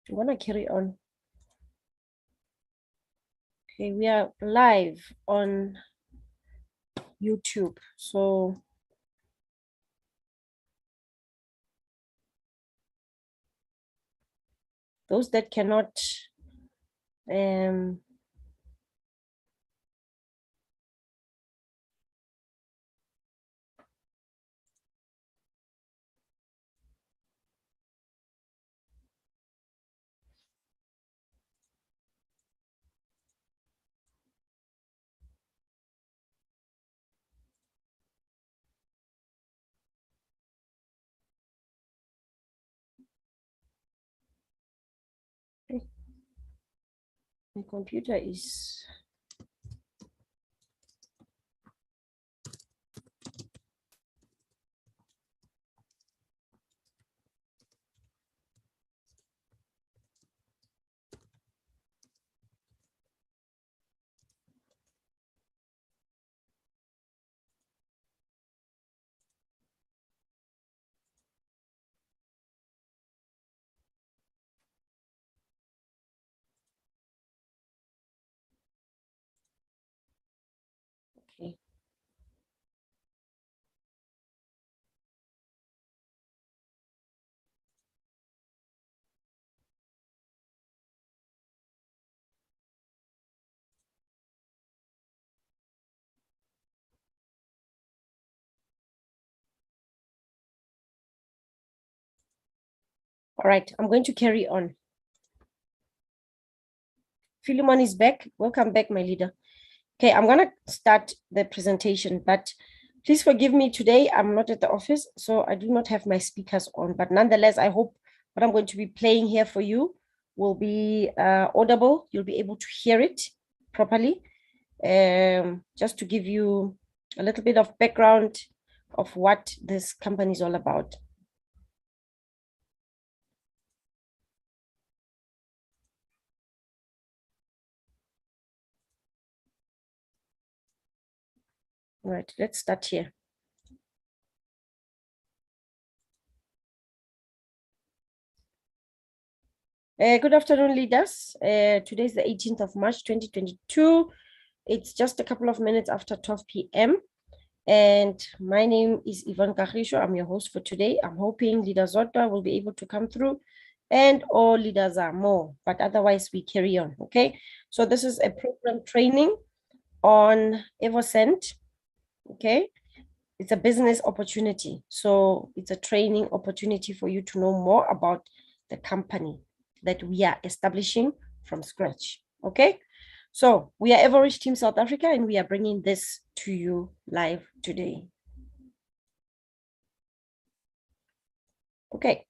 I'm gonna carry on. Okay, we are live on YouTube. So those that cannot my computer is okay. All right, I'm going to carry on. Philemon is back. Welcome back, my leader. Okay, I'm gonna start the presentation, but please forgive me today. I'm not at the office, so I do not have my speakers on. But nonetheless, I hope what I'm going to be playing here for you will be audible. You'll be able to hear it properly. Just to give you a little bit of background of what this company is all about. All right, let's start here. Good afternoon, leaders. Today is the 18th of March, 2022. It's just a couple of minutes after 12 p.m. And my name is Ivan Karisho. I'm your host for today. I'm hoping Leader Zota will be able to come through and all leaders are more, but otherwise we carry on, okay? So this is a program training on Evoscent, okay? It's a business opportunity. So it's a training opportunity for you to know more about the company that we are establishing from scratch, okay? So we are Evorich Team South Africa and we are bringing this to you live today. Okay,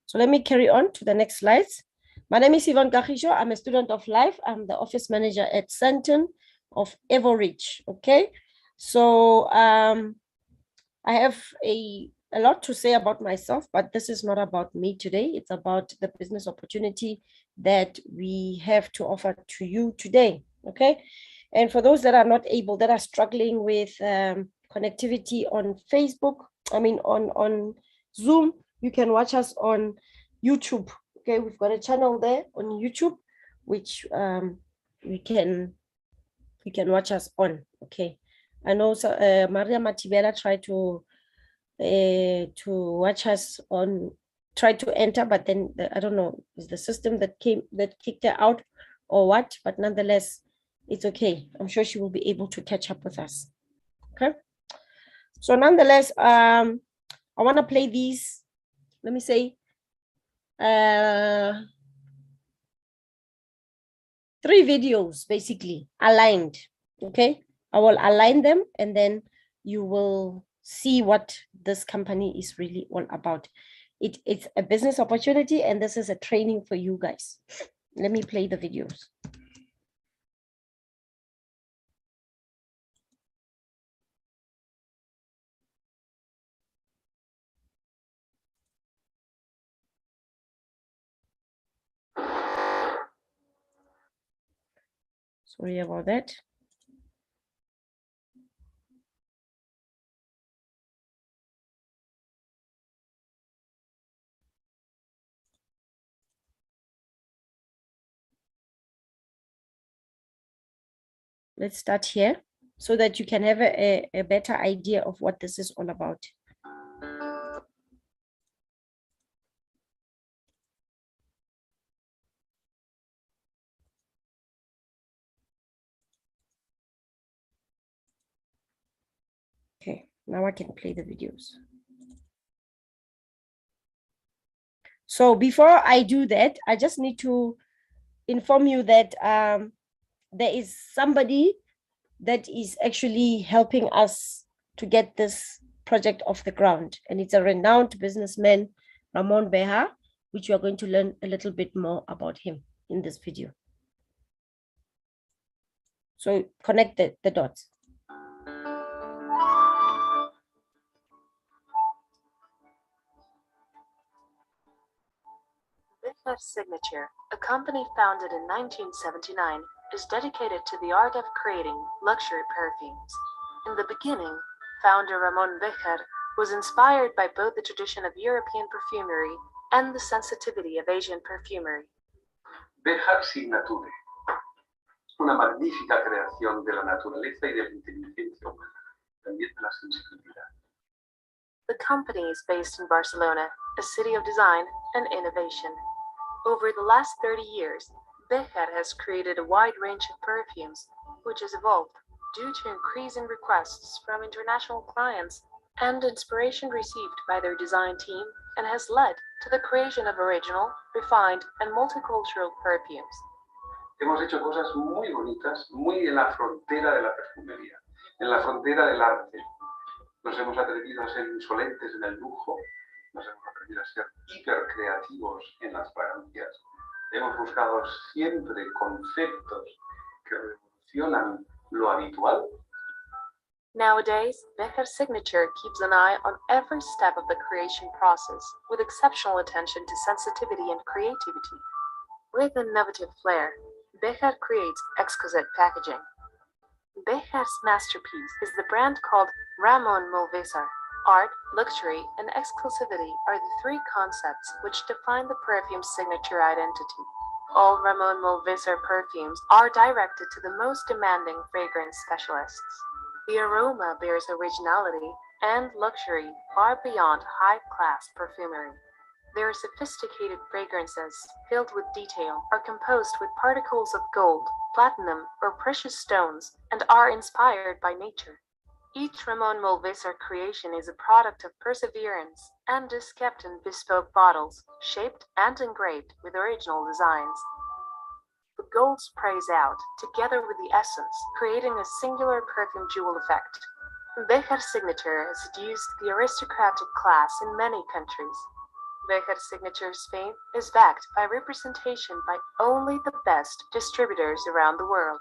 so let me carry on to the next slides. My name is Yvonne Kagisho. I'm a student of life. I'm the office manager at Centon of Evorich, okay? So I have a lot to say about myself, but this is not about me today. It's about the business opportunity that we have to offer to you today, okay? And for those that are not able, that are struggling with connectivity on Facebook, on Zoom, you can watch us on YouTube, okay? We've got a channel there on YouTube, which we can watch us on, okay? I know Maria Matibela tried to watch us on, tried to enter, but then I don't know, is the system that kicked her out or what? But nonetheless, it's okay. I'm sure she will be able to catch up with us. Okay. So nonetheless, I want to play these. Let me say, 3 videos basically aligned. Okay, I will align them and then you will see what this company is really all about. It's a business opportunity and this is a training for you guys. Let me play the videos. Sorry about that. Let's start here so that you can have a better idea of what this is all about. Okay, now I can play the videos. So before I do that, I just need to inform you that there is somebody that is actually helping us to get this project off the ground. And it's a renowned businessman, Ramon Beha, which you are going to learn a little bit more about him in this video. So connect the dots. Evoscent Signature, a company founded in 1979, is dedicated to the art of creating luxury perfumes. In the beginning, founder Ramon Becher was inspired by both the tradition of European perfumery and the sensitivity of Asian perfumery. Becher Signature, una magnífica creación de la naturaleza y de la inteligencia humana, también de la sensibilidad. The company is based in Barcelona, a city of design and innovation. Over the last 30 years, Becher has created a wide range of perfumes, which has evolved due to increasing requests from international clients and inspiration received by their design team, and has led to the creation of original, refined, and multicultural perfumes. Hemos hecho cosas muy bonitas, muy en la frontera de la perfumería, en la frontera del arte. Nos hemos atrevido a ser insolentes en el lujo, nos hemos atrevido a ser hipercreativos en las fragancias. Hemos buscado siempre conceptos que revolucionan lo habitual. Nowadays, Becher Signature keeps an eye on every step of the creation process, with exceptional attention to sensitivity and creativity. With innovative flair, Becher creates exquisite packaging. Becher's masterpiece is the brand called Ramon Mulvisar. Art, luxury, and exclusivity are the three concepts which define the perfume's signature identity. All Ramon Mulvisar perfumes are directed to the most demanding fragrance specialists. The aroma bears originality and luxury far beyond high-class perfumery. Their sophisticated fragrances, filled with detail, are composed with particles of gold, platinum, or precious stones, and are inspired by nature. Each Ramon Mulvisar creation is a product of perseverance and is kept in bespoke bottles, shaped and engraved with original designs. The gold sprays out, together with the essence, creating a singular perfume jewel effect. Becher Signature has seduced the aristocratic class in many countries. Becher Signature's fame is backed by representation by only the best distributors around the world.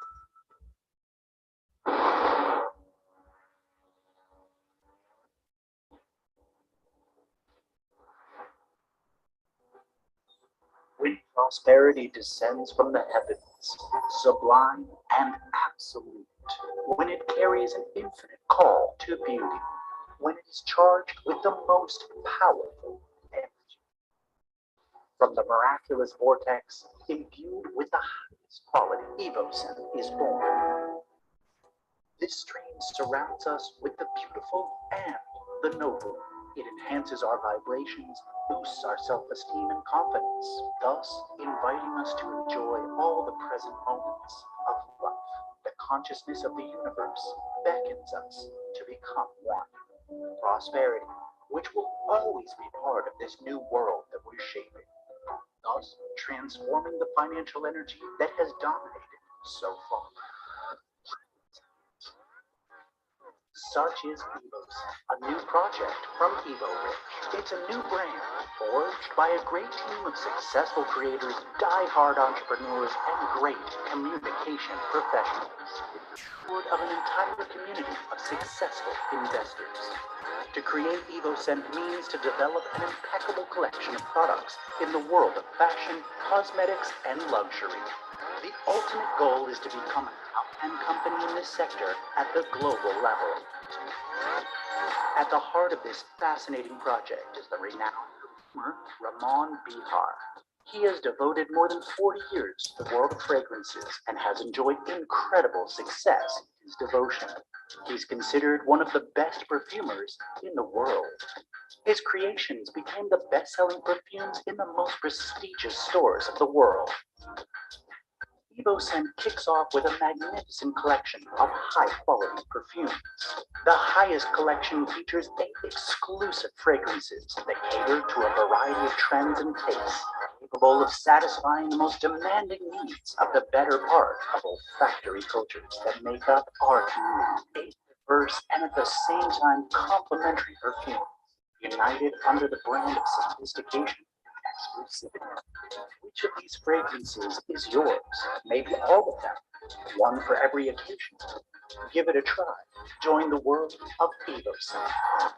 When prosperity descends from the heavens, sublime and absolute, when it carries an infinite call to beauty, when it is charged with the most powerful energy. From the miraculous vortex imbued with the highest quality, Evoscent is born. This stream surrounds us with the beautiful and the noble. It enhances our vibrations, boosts our self-esteem and confidence, thus inviting us to enjoy all the present moments of life. The consciousness of the universe beckons us to become one. Prosperity, which will always be part of this new world that we're shaping, thus transforming the financial energy that has dominated so far. Such is Evoscent, a new project from Evorich. It's a new brand forged by a great team of successful creators, die-hard entrepreneurs, and great communication professionals. With the support of an entire community of successful investors. To create Evoscent means to develop an impeccable collection of products in the world of fashion, cosmetics, and luxury. The ultimate goal is to become a top-10 company in this sector at the global level. At the heart of this fascinating project is the renowned perfumer Ramon Becher. He has devoted more than 40 years to the world of fragrances and has enjoyed incredible success in his devotion. He's considered one of the best perfumers in the world. His creations became the best-selling perfumes in the most prestigious stores of the world. Evoscent kicks off with a magnificent collection of high-quality perfumes. The highest collection features 8 exclusive fragrances that cater to a variety of trends and tastes, capable of satisfying the most demanding needs of the better part of olfactory cultures that make up our community. 8 diverse and at the same time complementary perfumes, united under the brand of sophistication and exclusivity. Which of these fragrances is yours? Maybe all of them. One for every occasion. Give it a try. Join the world of Evoscent.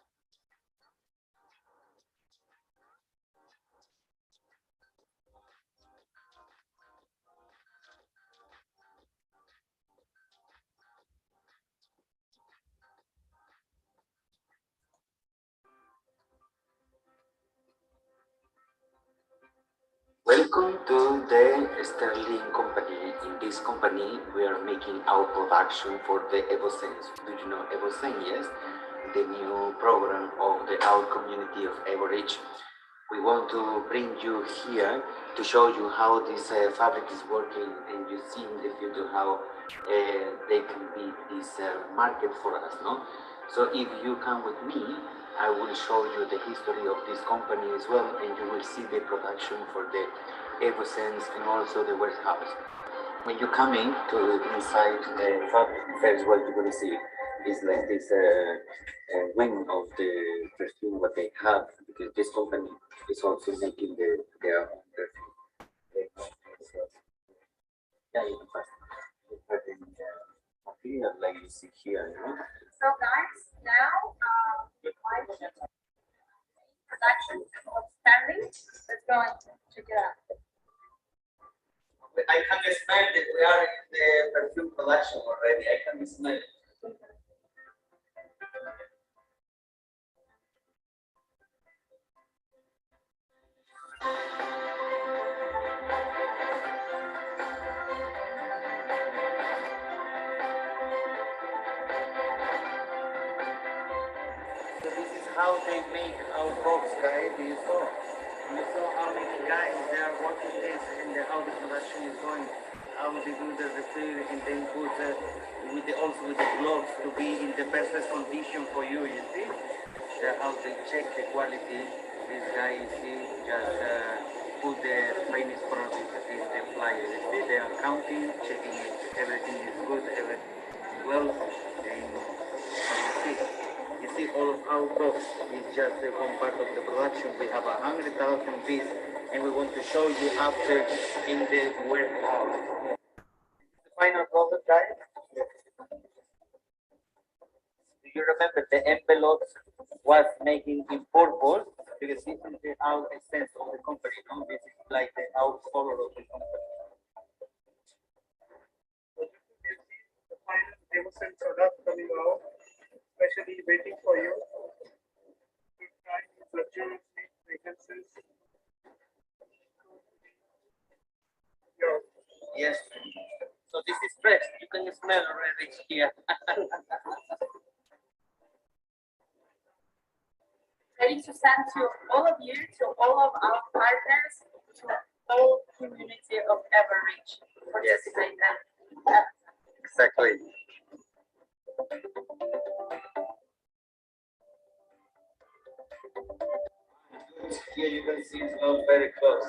Welcome to the Sterling Company. In this company, we are making our production for the Evoscent. Do you know Evoscent? Yes, the new program of our community of Evorich. We want to bring you here to show you how this fabric is working, and you see in the future how they can be this market for us, no? So if you come with me, I will show you the history of this company as well, and you will see the production for the Evoscents and also the warehouse. When you come in to inside the fabric, first what you're going to see is like this wing of the perfume what they have, because this company is also making their own perfume. Yeah, you can pass it. Material like you see here, you know? So guys, now my production of Stanley is going to check it out. I can smell that we are in the perfume production already. I can smell it. So this is how they make our box, guys. You saw how many guys they are working this and how the production is going, how they do the refill and then put also with the gloves to be in the perfect condition for you. You see how they check the quality. This guy, you see, just put the finished product in the flyer. You see, they are counting, checking if everything is good, everything is well, and you see all of our box is just one part of the production. We have 100,000 pieces, and we want to show you after in the warehouse. The final product, guys. Do you remember the envelope was making in purple? Because this is the our essence of the company. No? This is like the our color of the company. The final Evoscent product coming out, especially waiting for you. Good time, luxurious fragrances. Yes. So this is fresh. You can smell already here. Ready to send to all of you, to all of our partners, to the whole community of Evorich. Participate and Exactly. Here you can see it's not very close.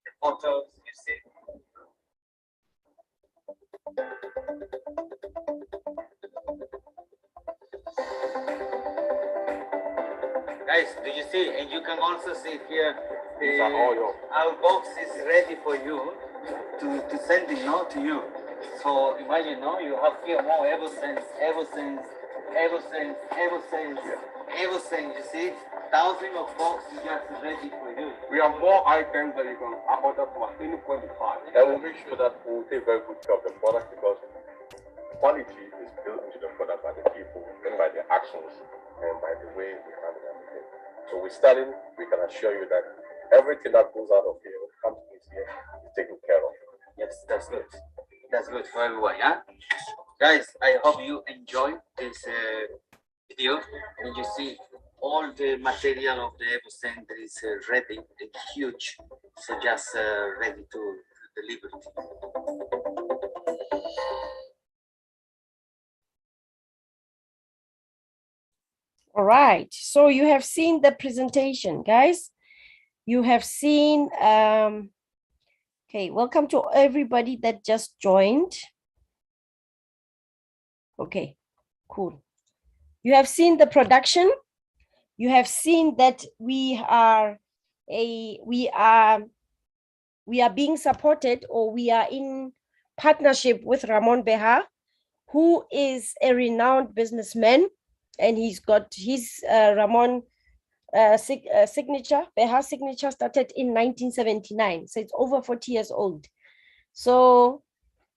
The photos you see. Guys, do you see? And you can also see here our box is ready for you to send it now to you. So imagine, no, you have here more Evoscents, you see? Thousands of boxes just ready for you. We have more items that you can order from at any point in time. And we'll make sure that we'll take very good care of the product, because quality is built into the product by the people and by their actions and by the way we handle everything. So we're starting, we can assure you that Everything that goes out of here, comes to this here, is taken care of. Yes, that's good. That's good for everyone, yeah? Guys, I hope you enjoy this video and you see all the material of the Evoscent is ready and huge, so just ready to deliver it. All right, so you have seen the presentation, guys. You have seen, okay, welcome to everybody that just joined. Okay, cool. You have seen the production. You have seen that we are being supported, or we are in partnership with Ramon Beha, who is a renowned businessman, and he's got his Ramon signature. Beha signature started in 1979, so it's over 40 years old. So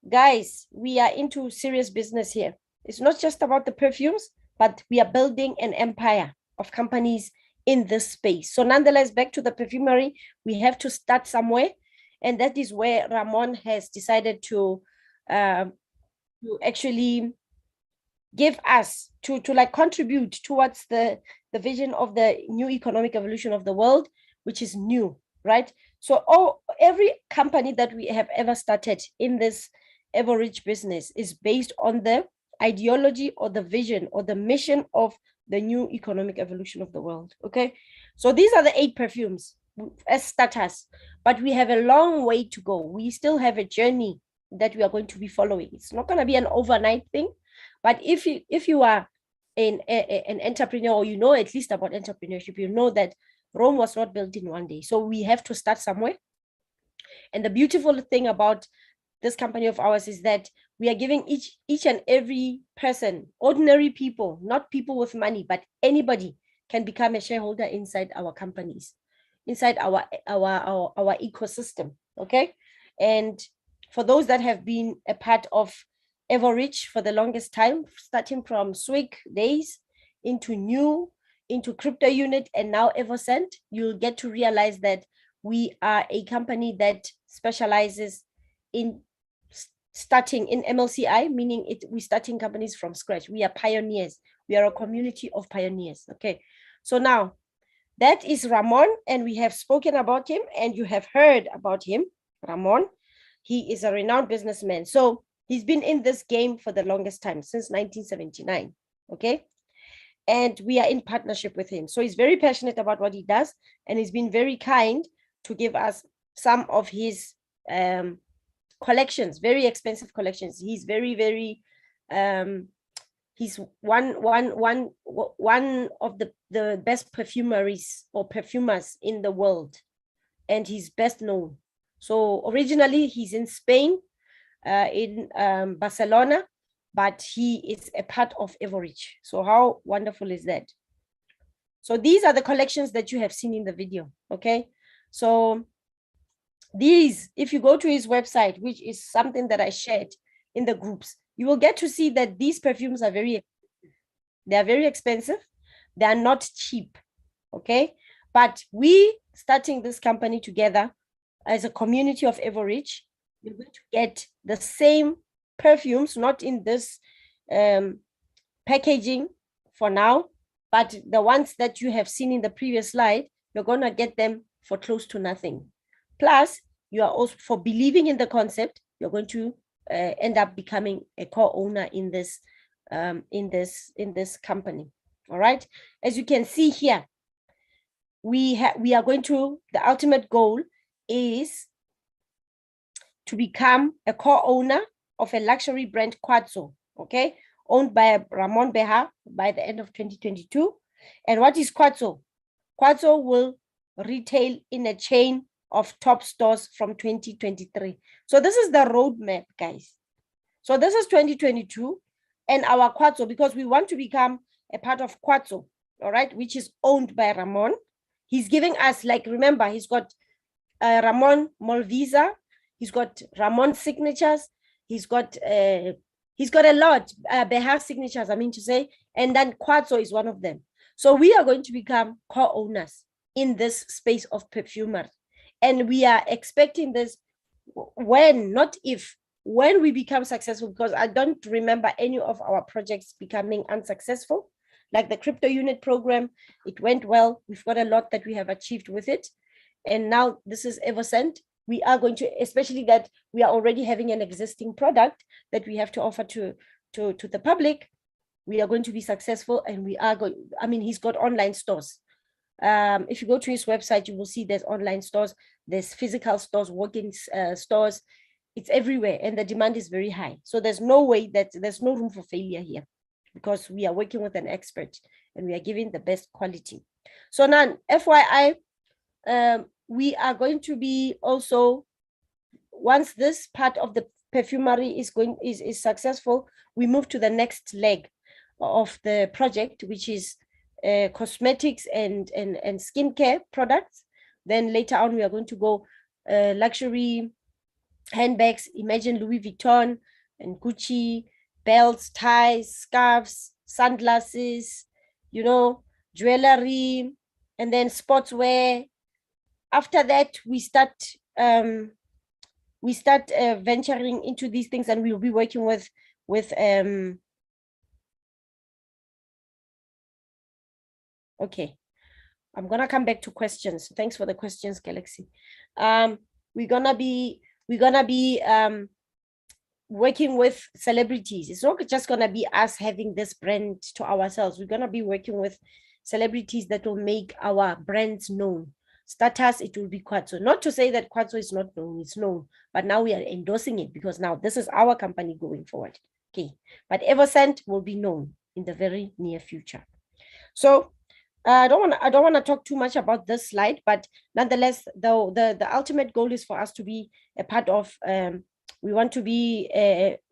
guys, we are into serious business here. It's not just about the perfumes, but we are building an empire of companies in this space. So nonetheless, back to the perfumery, we have to start somewhere. And that is where Ramon has decided to actually give us, to like contribute towards the vision of the new economic evolution of the world, which is new, right? So every company that we have ever started in this Evorich business is based on the ideology or the vision or the mission of the new economic evolution of the world. Okay, so these are the 8 perfumes as starters, but we have a long way to go. We still have a journey that we are going to be following. It's not going to be an overnight thing, but if you are an entrepreneur, or you know at least about entrepreneurship, you know that Rome was not built in one day. So we have to start somewhere. And the beautiful thing about this company of ours is that we are giving each and every person, ordinary people, not people with money, but anybody can become a shareholder inside our companies, inside our ecosystem. Okay, and for those that have been a part of Evorich for the longest time, starting from Swig days into crypto unit and now Evoscent, you'll get to realize that we are a company that specializes in starting in MLCI, meaning we're starting companies from scratch. We are pioneers. We are a community of pioneers. Okay, so now that is Ramon, and we have spoken about him, and you have heard about him. Ramon, he is a renowned businessman. So he's been in this game for the longest time, since 1979. Okay, and we are in partnership with him. So he's very passionate about what he does, and he's been very kind to give us some of his collections, very expensive collections. He's very he's one of the best perfumeries or perfumers in the world, and he's best known. So originally he's in Spain, in Barcelona, but he is a part of Evorich. So how wonderful is that? So these are the collections that you have seen in the video. Okay, so these, if you go to his website, which is something that I shared in the groups, you will get to see that these perfumes are very expensive. They are very expensive. They are not cheap. Okay, but we starting this company together as a community of Evorich, we're going to get the same perfumes, not in this packaging for now, but the ones that you have seen in the previous slide, you're going to get them for close to nothing. Plus, you are also, for believing in the concept, you're going to end up becoming a co-owner in this company. All right. As you can see here, we are going to, the ultimate goal is to become a co-owner of a luxury brand, Quartzo, okay, owned by Ramon Beha by the end of 2022. And what is Quartzo? Quartzo will retail in a chain of top stores from 2023. So this is the roadmap, guys. So this is 2022 and our Quartzo, because we want to become a part of Quartzo, all right, which is owned by Ramon. He's giving us, like, remember, he's got Ramon Molvisa, he's got Ramon signatures, he's got a lot, Beha signatures, I mean to say, and then Quartzo is one of them. So we are going to become co-owners in this space of perfumery. And we are expecting this when, not if, when we become successful, because I don't remember any of our projects becoming unsuccessful. Like the crypto unit program, it went well. We've got a lot that we have achieved with it. And now this is Evoscent. We are going to, especially that we are already having an existing product that we have to offer to the public. We are going to be successful, and we are going, I mean, he's got online stores. If you go to his website, you will see there's online stores, there's physical stores, walk-in stores. It's everywhere, and the demand is very high. So there's no way that there's no room for failure here, because we are working with an expert and we are giving the best quality. So now, FYI, we are going to be also, once this part of the perfumery is successful, we move to the next leg of the project, which is cosmetics and skincare products. Then later on, we are going to go luxury handbags. Imagine Louis Vuitton and Gucci, belts, ties, scarves, sunglasses, you know, jewelry, and then sportswear. After that, we start venturing into these things, and we'll be working with okay, I'm gonna come back to questions. Thanks for the questions, Galaxy. We're gonna be working with celebrities. It's not just gonna be us having this brand to ourselves. We're gonna be working with celebrities that will make our brands known. Status, it will be Quatso. Not to say that Quatso is not known, it's known, but now we are endorsing it because now this is our company going forward. Okay, but Evoscent will be known in the very near future. So I don't want to talk too much about this slide, but nonetheless, though the ultimate goal is for us to be a part of. We want to be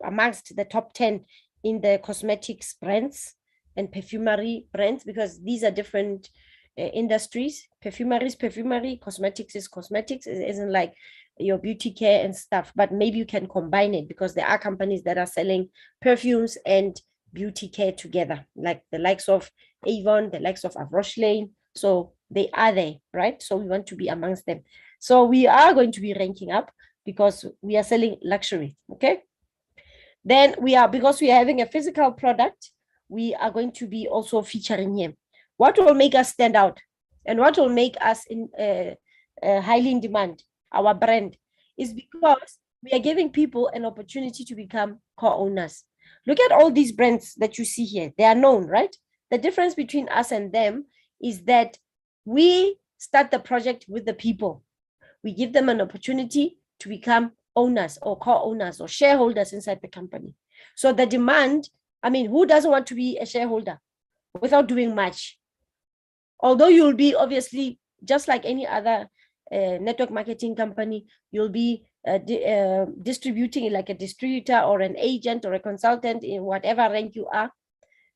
amongst the top 10 in the cosmetics brands and perfumery brands, because these are different industries. Perfumery is perfumery, cosmetics is cosmetics. It isn't like your beauty care and stuff, but maybe you can combine it, because there are companies that are selling perfumes and beauty care together, like the likes of Avon, the likes of Evorich. So they are there, right? So we want to be amongst them. So we are going to be ranking up because we are selling luxury, okay? Then because we are having a physical product, we are going to be also featuring him. What will make us stand out and what will make us highly in demand, our brand, is because we are giving people an opportunity to become co-owners. Look at all these brands that you see here. They are known, right? The difference between us and them is that we start the project with the people. We give them an opportunity to become owners or co-owners or shareholders inside the company. So the demand, I mean, who doesn't want to be a shareholder without doing much? Although you'll be obviously, just like any other network marketing company, you'll be distributing like a distributor or an agent or a consultant in whatever rank you are.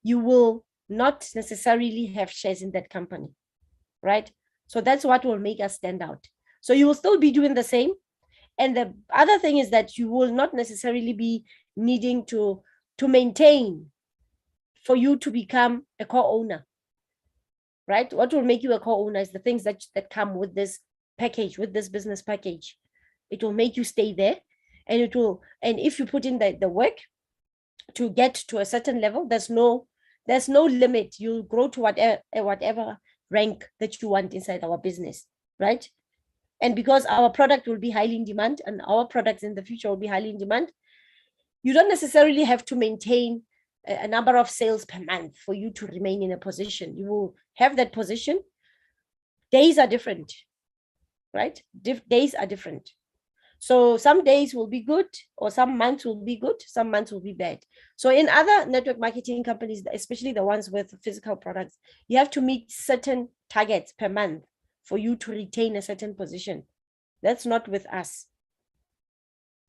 You will not necessarily have shares in that company, right? So that's what will make us stand out. So you will still be doing the same. And the other thing is that you will not necessarily be needing to maintain for you to become a co-owner, right? What will make you a co-owner is the things that come with this package, with this business package. It will make you stay there, and it will, and if you put in the work to get to a certain level, there's no limit. You'll grow to whatever rank that you want inside our business, right? And because our product will be highly in demand, and our products in the future will be highly in demand, you don't necessarily have to maintain a number of sales per month for you to remain in a position. You will have that position. Days are different, right? Days are different. So some days will be good, or some months will be good, some months will be bad. So in other network marketing companies, especially the ones with physical products, you have to meet certain targets per month for you to retain a certain position. That's not with us,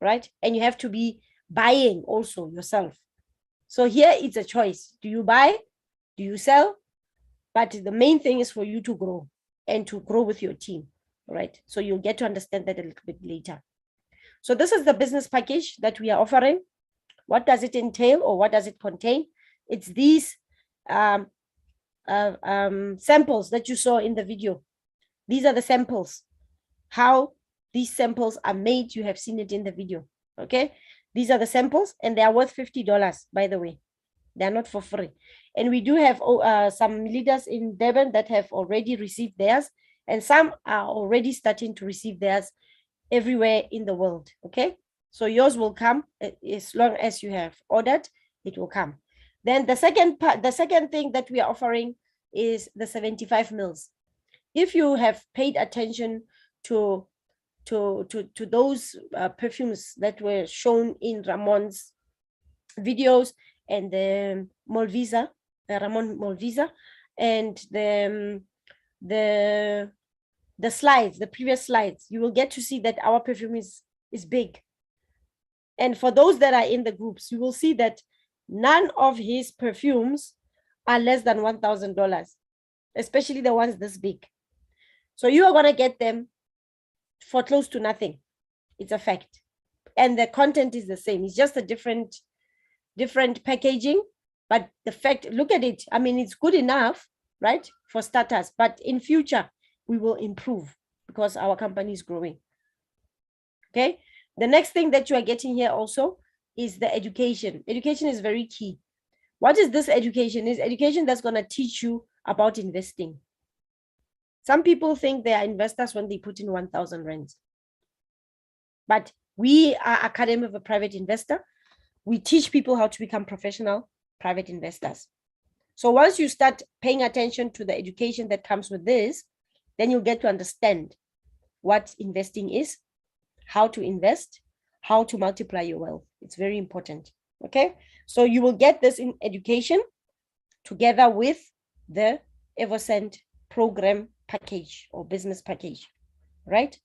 right? And you have to be buying also yourself. So here it's a choice. Do you buy? Do you sell? But the main thing is for you to grow and to grow with your team, right? So you'll get to understand that a little bit later. So this is the business package that we are offering. What does it entail, or what does it contain? It's these samples that you saw in the video. These are the samples. How these samples are made, you have seen it in the video. Okay, these are the samples, and they are worth $50, by the way. They are not for free. And we do have some leaders in Durban that have already received theirs, and some are already starting to receive theirs everywhere in the world. Okay, so yours will come as long as you have ordered, it will come. Then the second part, the second thing that we are offering is the 75 mils. If you have paid attention to those perfumes that were shown in Ramon's videos, and the Molvisa, Ramon Molvisa, and the slides, the previous slides, you will get to see that our perfume is big. And for those that are in the groups, you will see that none of his perfumes are less than $1,000, especially the ones this big. So you are going to get them for close to nothing. It's a fact. And the content is the same. It's just a different packaging. But the fact, look at it. I mean, it's good enough, right, for starters. But in future, we will improve because our company is growing. Okay. The next thing that you are getting here also is the education. Education is very key. What is this education? Is education that's going to teach you about investing. Some people think they are investors when they put in 1,000 rands. But we are Academy of a Private Investor. We teach people how to become professional private investors. So once you start paying attention to the education that comes with this, then you'll get to understand what investing is, how to invest, how to multiply your wealth. It's very important. Okay. So you will get this in education together with the Evoscent program package or business package, right?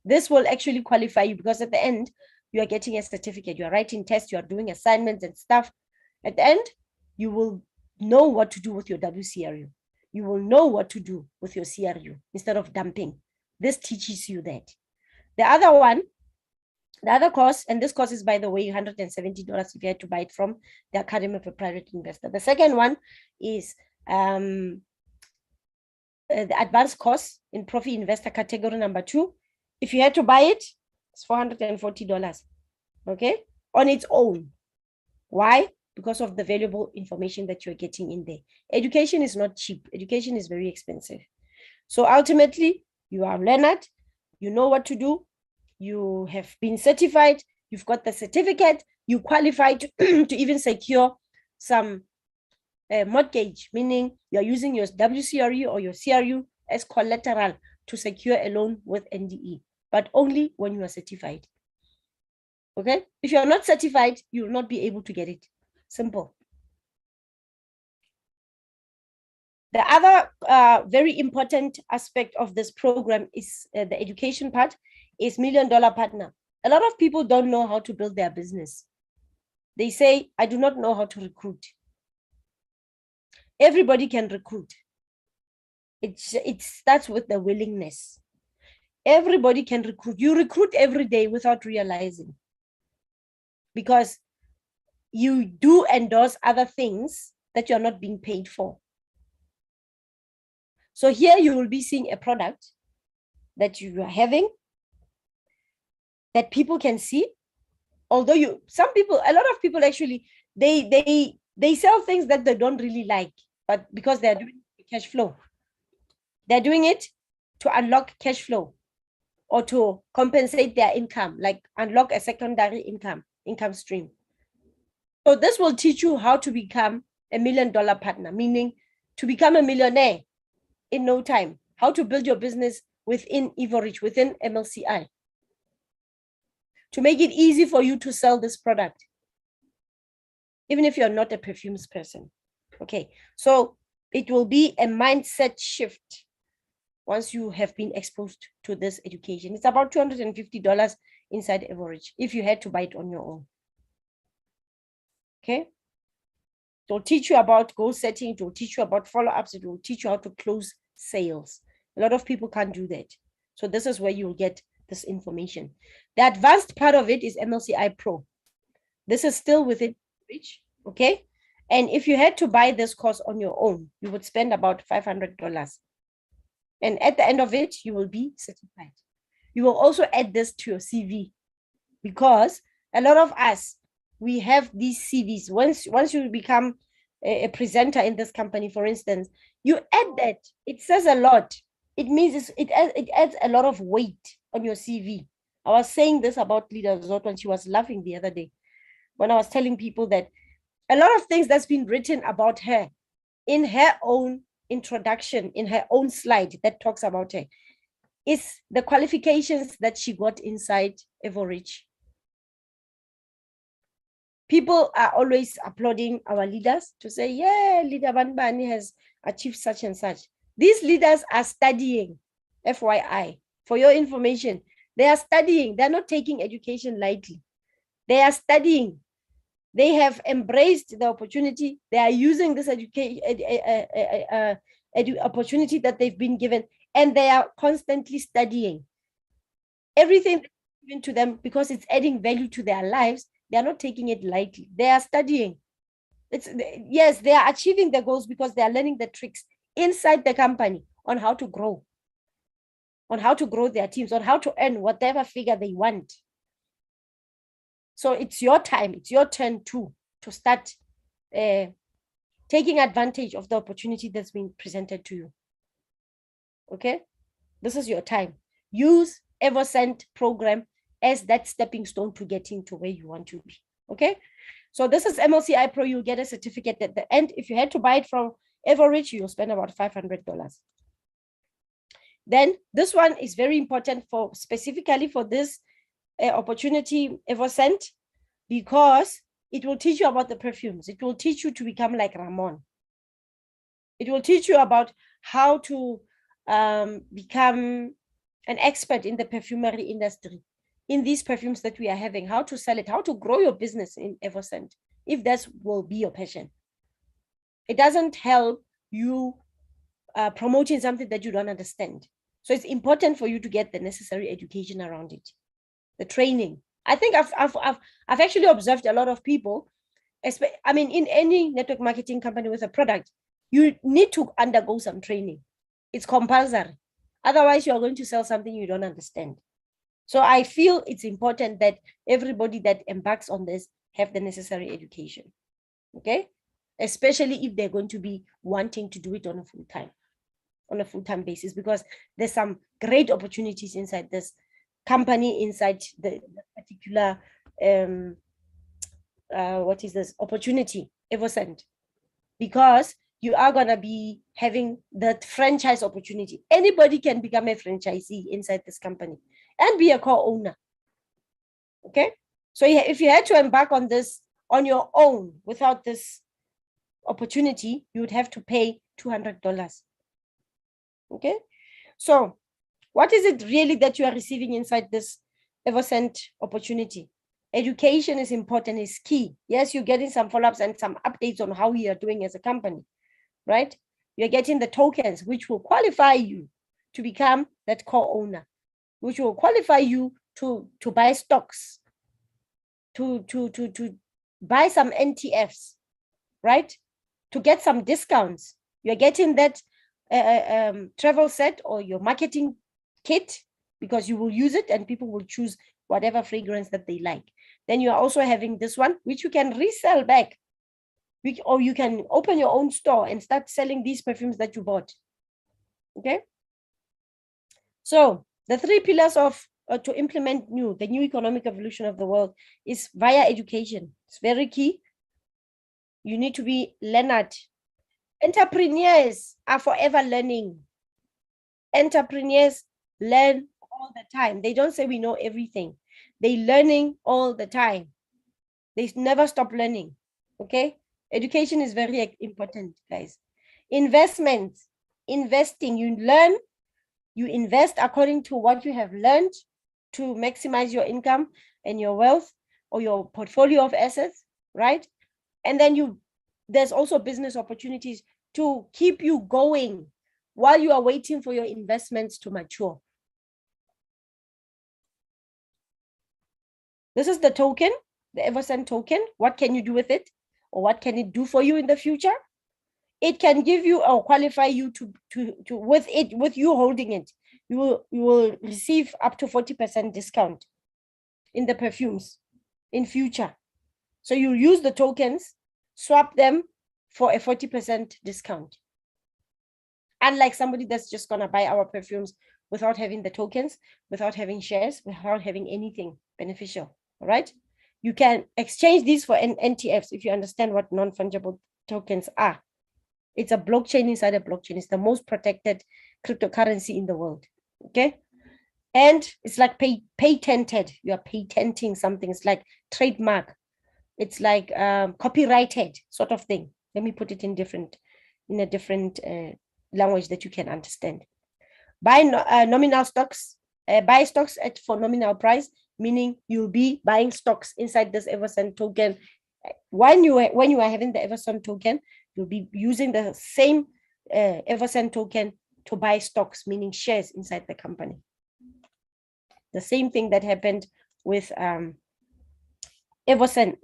This will actually qualify you because at the end, you are getting a certificate. You are writing tests, you are doing assignments and stuff. At the end, you will know what to do with your WCRU. You will know what to do with your CRU instead of dumping. This teaches you that. The other one, the other course, and this course is, by the way, $170 if you had to buy it from the Academy of a Private Investor. The second one is the advanced course in Profit Investor category number 2. If you had to buy it, it's $440, okay, on its own. Why? Because of the valuable information that you're getting in there. Education is not cheap. Education is very expensive. So ultimately, you are learned, you know what to do, you have been certified, you've got the certificate, you qualified to even secure some mortgage, meaning you're using your WCRU or your CRU as collateral to secure a loan with NDE, but only when you are certified. Okay? If you're not certified, you will not be able to get it. Simple. The other very important aspect of this program is the education part, is $1 Million Partner. A lot of people don't know how to build their business. They say, I do not know how to recruit. Everybody can recruit. It starts with the willingness. Everybody can recruit. You recruit every day without realizing, because you do endorse other things that you're not being paid for. So here you will be seeing a product that you are having that people can see. Although a lot of people actually, they sell things that they don't really like, but because they're doing cash flow, they're doing it to unlock cash flow or to compensate their income, like unlock a secondary income stream. So this will teach you how to become a $1 Million Partner, meaning to become a millionaire in no time, how to build your business within Evorich, within MLCI, to make it easy for you to sell this product, even if you're not a perfumes person. Okay, so it will be a mindset shift once you have been exposed to this education. It's about $250 inside Evorich if you had to buy it on your own. Okay, it will teach you about goal setting, it will teach you about follow-ups, it will teach you how to close sales. A lot of people can't do that. So this is where you'll get this information. The advanced part of it is MLCI Pro. This is still within reach, okay? And if you had to buy this course on your own, you would spend about $500. And at the end of it, you will be certified. You will also add this to your CV, because a lot of us, we have these CVs. Once you become a presenter in this company, for instance, you add that. It says a lot. It means it adds a lot of weight on your CV. I was saying this about Leader Zot when she was laughing the other day, when I was telling people that a lot of things that's been written about her in her own introduction, in her own slide that talks about her, is the qualifications that she got inside Evorich. People are always applauding our leaders to say, yeah, Leader Banbani has achieved such and such. These leaders are studying, FYI, for your information. They are studying. They're not taking education lightly. They are studying. They have embraced the opportunity. They are using this opportunity that they've been given, and they are constantly studying. Everything given to them, because it's adding value to their lives, they are not taking it lightly. They are studying. Yes, they are achieving their goals because they are learning the tricks inside the company on how to grow their teams, on how to earn whatever figure they want. So it's your time, it's your turn to start taking advantage of the opportunity that's been presented to you. Okay, this is your time. Use Evoscent program as that stepping stone to getting to where you want to be. Okay, so this is MLCI Pro. You'll get a certificate at the end. If you had to buy it from Evorich, you'll spend about $500. Then this one is very important for specifically for this opportunity, Evoscent, because it will teach you about the perfumes. It will teach you to become like Ramon. It will teach you about how to become an expert in the perfumery industry, in these perfumes that we are having, how to sell it, how to grow your business in Evoscent, if that will be your passion. It doesn't help you promoting something that you don't understand. So it's important for you to get the necessary education around it, the training. I think I've actually observed a lot of people, I mean, in any network marketing company with a product, you need to undergo some training. It's compulsory. Otherwise, you are going to sell something you don't understand. So I feel it's important that everybody that embarks on this have the necessary education, okay? Especially if they're going to be wanting to do it on a full-time basis, because there's some great opportunities inside this company, inside the particular, what is this opportunity, Evoscent, because you are going to be having that franchise opportunity. Anybody can become a franchisee inside this company and be a co-owner. Okay, so if you had to embark on this on your own without this opportunity, you would have to pay $200. Okay, so what is it really that you are receiving inside this Evoscent opportunity? Education is important, is key. Yes, you're getting some follow-ups and some updates on how you are doing as a company, right? You're getting the tokens, which will qualify you to become that co-owner, which will qualify you to buy stocks, to buy some NTFs, right? To get some discounts. You're getting that travel set or your marketing kit, because you will use it and people will choose whatever fragrance that they like. Then you are also having this one, which you can resell back, or you can open your own store and start selling these perfumes that you bought. Okay. So the 3 pillars of to implement the new economic evolution of the world is via education. It's very key. You need to be learned. Entrepreneurs are forever learning. Entrepreneurs learn all the time. They don't say we know everything. They're learning all the time. They never stop learning. Okay. Education is very important, guys. Investments, investing, you learn, you invest according to what you have learned to maximize your income and your wealth or your portfolio of assets, right? And then there's also business opportunities to keep you going while you are waiting for your investments to mature. This is the token, the Evoscent token. What can you do with it? Or what can it do for you in the future? it can give you or qualify you to with you holding it, you will receive up to 40% discount in the perfumes in future. So you use the tokens, swap them for a 40% discount. Unlike somebody that's just gonna buy our perfumes without having the tokens, without having shares, without having anything beneficial. All right. You can exchange these for NTFs if you understand what non-fungible tokens are. It's a blockchain inside a blockchain. It's the most protected cryptocurrency in the world. Okay. And it's like patented. You are patenting something. It's like trademark. It's like copyrighted sort of thing. Let me put it in a different language that you can understand. Buy nominal stocks. Buy stocks for nominal price, meaning you'll be buying stocks inside this Evoscent token. When you are having the Evoscent token, you'll be using the same Evoscent token to buy stocks, meaning shares inside the company. The same thing that happened with Evoscent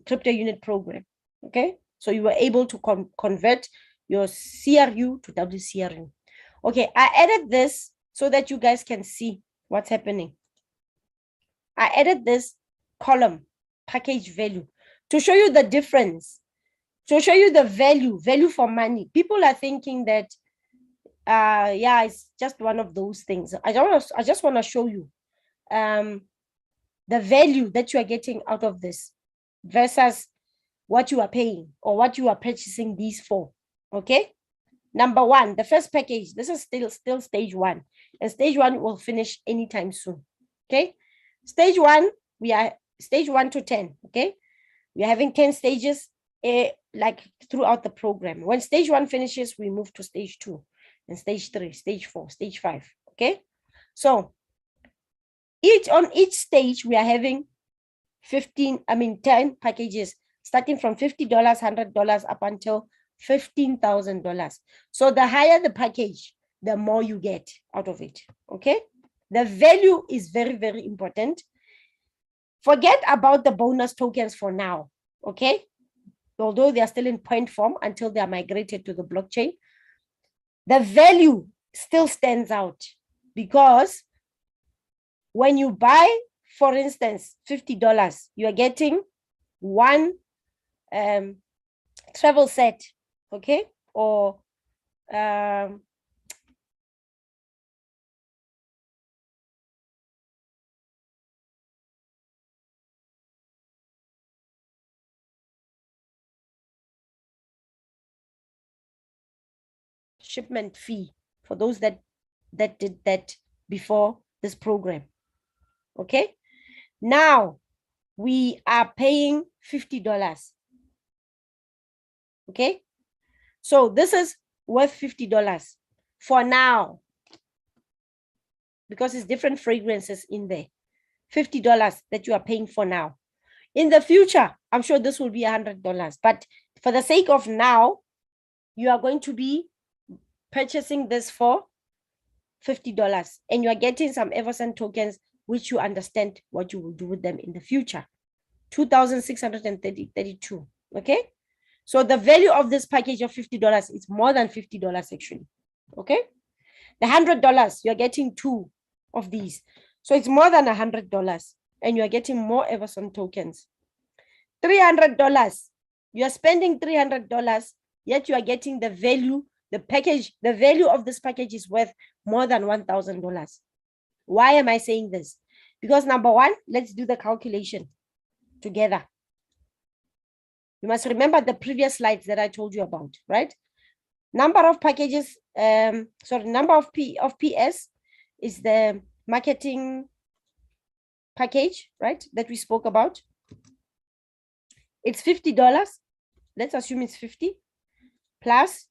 crypto unit program. Okay, so you were able to convert your CRU to WCRU. Okay, I added this so that you guys can see what's happening. I added this column, package value, to show you the difference, to show you the value for money. People are thinking that, yeah, it's just one of those things. I just want to show you the value that you are getting out of this versus what you are paying or what you are purchasing these for. Okay. Number one, the first package, this is still stage one, and stage one will finish anytime soon. Okay. Stage one, we are stage 1 to 10. Okay. We are having 10 stages like throughout the program. When stage 1 finishes, we move to stage 2 and stage 3, stage 4, stage 5. Okay. So on each stage, we are having 10 packages starting from $50, $100 up until $15,000. So the higher the package, the more you get out of it. Okay. The value is very, very important. Forget about the bonus tokens for now. Okay. Although they are still in point form until they are migrated to the blockchain, the value still stands out because when you buy, for instance, $50, you are getting one travel set, okay, or shipment fee for those that did that before this program. Okay, now we are paying $50. Okay, so this is worth $50 for now because it's different fragrances in there. $50 that you are paying for now. In the future, I'm sure this will be $100, but for the sake of now, you are going to be purchasing this for $50 and you are getting some Evoscent tokens, which you understand what you will do with them in the future. 2,632. Okay. So the value of this package of $50 is more than $50 actually. Okay. The $100, you're getting 2 of these. So it's more than $100 and you're getting more Evoscent tokens. $300, you're spending $300, yet you are getting the value, the package, the value of this package is worth more than $1,000. Why am I saying this? Because number one, let's do the calculation together. You must remember the previous slides that I told you about, right? Number of packages, number of PS is the marketing package, right? That we spoke about. It's $50. Let's assume it's 50 plus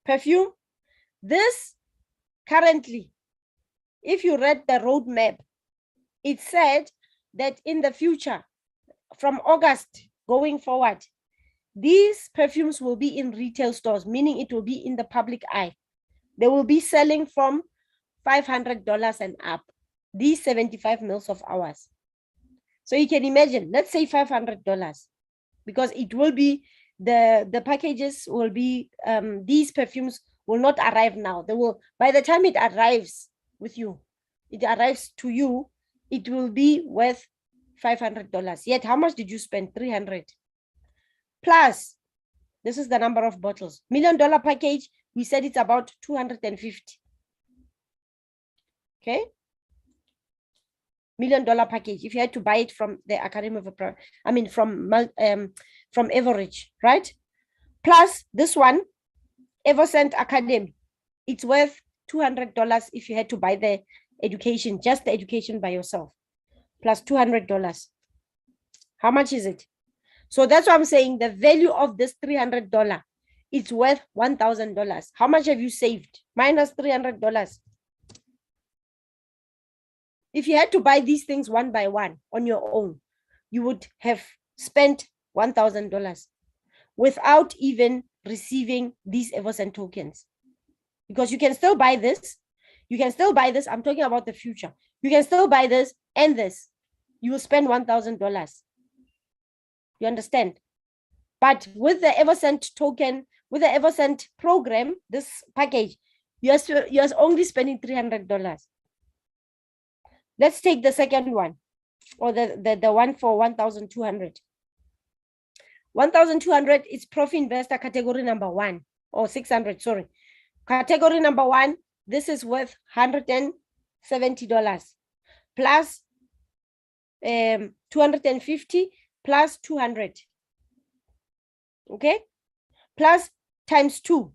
perfume. This currently, if you read the roadmap, it said that in the future, from August going forward, these perfumes will be in retail stores, meaning it will be in the public eye. They will be selling from $500 and up, these 75 mils of ours. So you can imagine, let's say $500, because it will be the packages will be, these perfumes will not arrive now. They will, by the time it arrives with you, it arrives to you, it will be worth $500. Yet, how much did you spend? 300. Plus, this is the number of bottles. $1 million package, we said it's about 250. Okay. $1 million package. If you had to buy it from the Academy of Product, I mean from Evorich, right? Plus this one, Evoscent Academy, it's worth $200 if you had to buy the education, just the education by yourself, plus $200. How much is it? So that's what I'm saying. The value of this $300, it's worth $1,000. How much have you saved? Minus $300. If you had to buy these things one by one on your own, you would have spent $1,000 without even receiving these Evoscent tokens. Because you can still buy this. You can still buy this. I'm talking about the future. You can still buy this and this. You will spend $1,000. You understand? But with the Evoscent token, with the Evoscent program, this package, you're only spending $300. Let's take the second one, or the one for 1,200. 1,200 is Profit Investor category number 1, or 600, sorry. Category number 1, this is worth $170 plus 250 plus 200. Okay, plus times 2.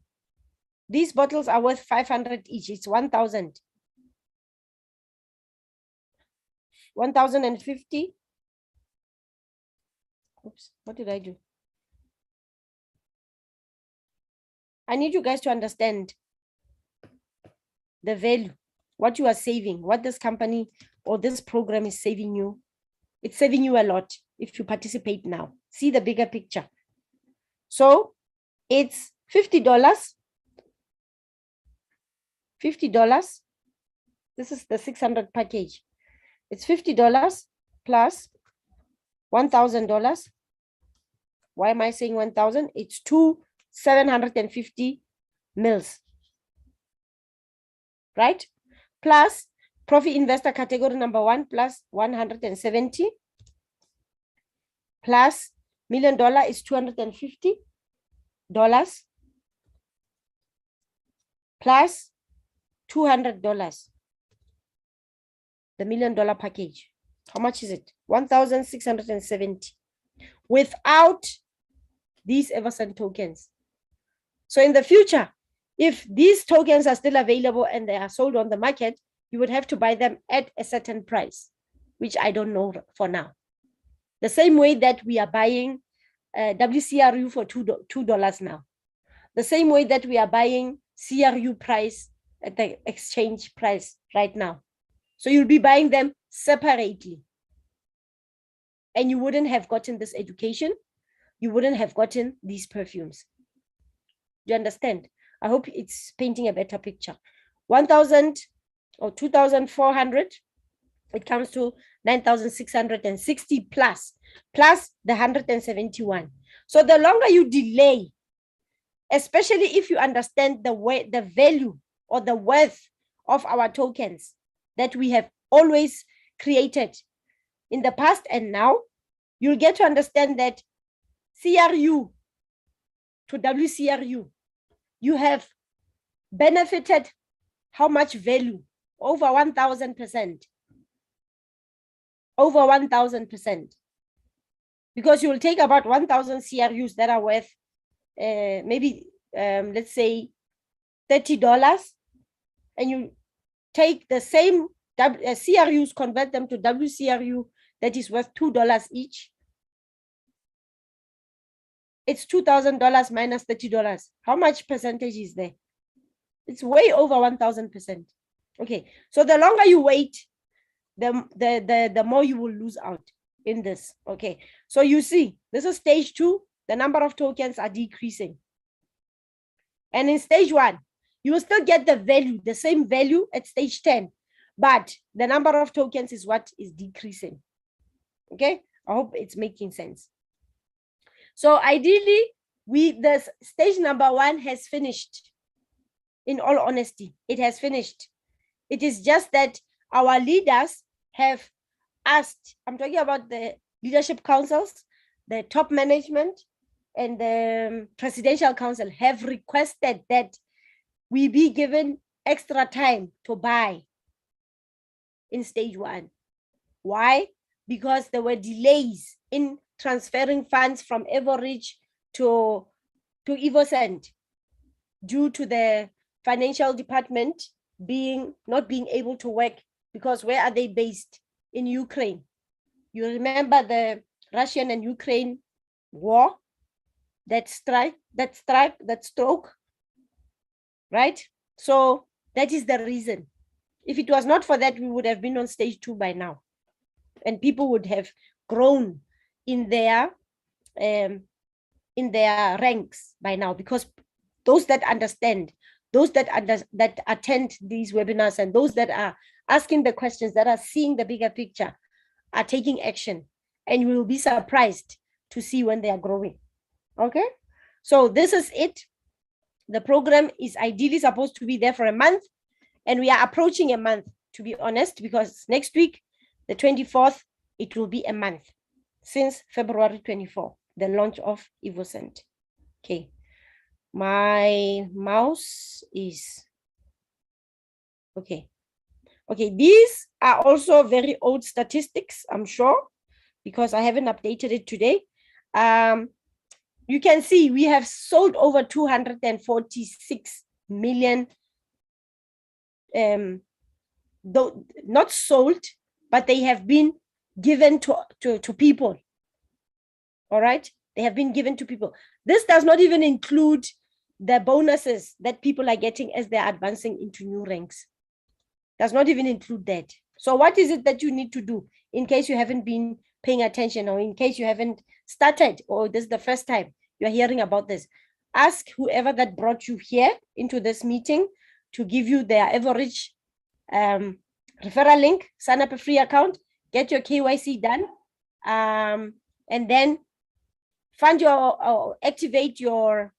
These bottles are worth 500 each. It's 1,000. 1,050. Oops, what did I do? I need you guys to understand the value, what you are saving, what this company or this program is saving you. It's saving you a lot if you participate now. See the bigger picture. So it's $50. $50. This is the 600 package. It's $50 plus $1,000. Why am I saying 1,000? It's 750 mils, right? Plus Profit Investor category number 1 plus 170 plus $1 million is $250 plus $200. The $1 million package. How much is it? 1,670 without these Evoscent tokens. So in the future, if these tokens are still available and they are sold on the market, you would have to buy them at a certain price, which I don't know for now. The same way that we are buying WCRU for $2 now. The same way that we are buying CRU price at the exchange price right now. So you'll be buying them separately. And you wouldn't have gotten this education. You wouldn't have gotten these perfumes. Do you understand? I hope it's painting a better picture. 1,000 or 2,400, it comes to 9,660 plus the 171. So the longer you delay, especially if you understand the value or the worth of our tokens that we have always created in the past and now, you'll get to understand that CRU to WCRU, you have benefited how much value? Over 1,000%. Over 1,000%. Because you will take about 1,000 CRUs that are worth maybe, let's say, $30, and you take the same CRUs, convert them to WCRU that is worth $2 each. It's $2,000 minus $30. How much percentage is there? It's way over 1,000%. Okay, so the longer you wait, the more you will lose out in this. Okay, so you see, this is stage 2. The number of tokens are decreasing. And in stage 1, you will still get the value, the same value at stage 10, but the number of tokens is what is decreasing. Okay, I hope it's making sense. So ideally, the stage number 1 has finished. In all honesty, it has finished. It is just that our leaders have asked, I'm talking about the leadership councils, the top management, and the presidential council have requested that we be given extra time to buy in stage 1. Why? Because there were delays in transferring funds from Evorich to Evoscent due to the financial department not being able to work, because where are they based? In Ukraine. You remember the Russian and Ukraine war, that stroke, right? So that is the reason. If it was not for that, we would have been on stage 2 by now, and people would have grown in their ranks by now, because those that understand, those that attend these webinars, and those that are asking the questions, that are seeing the bigger picture, are taking action, and you will be surprised to see when they are growing. Okay, so this is it. The program is ideally supposed to be there for a month, and we are approaching a month, to be honest, because next week, the 24th, it will be a month since February 24, the launch of Evoscent. Okay, my mouse is okay. Okay, these are also very old statistics, I'm sure, because I haven't updated it today. You can see we have sold over 246 million, though not sold, but they have been given to people. All right, they have been given to people. This does not even include the bonuses that people are getting as they're advancing into new ranks. Does not even include that. So what is it that you need to do in case you haven't been paying attention, or in case you haven't started, or this is the first time you're hearing about this? Ask whoever that brought you here into this meeting to give you their Evorich referral link, sign up a free account, get your KYC done, and then fund your, activate your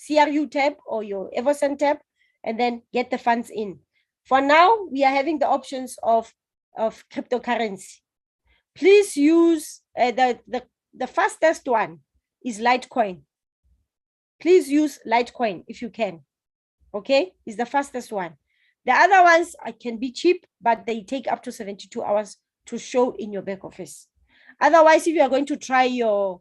CRU tab or your Evoscent tab, and then get the funds in. For now, we are having the options of cryptocurrency. Please use the fastest one is Litecoin. Please use Litecoin if you can. Okay, is the fastest one. The other ones can be cheap, but they take up to 72 hours to show in your back office. Otherwise, if you are going to try your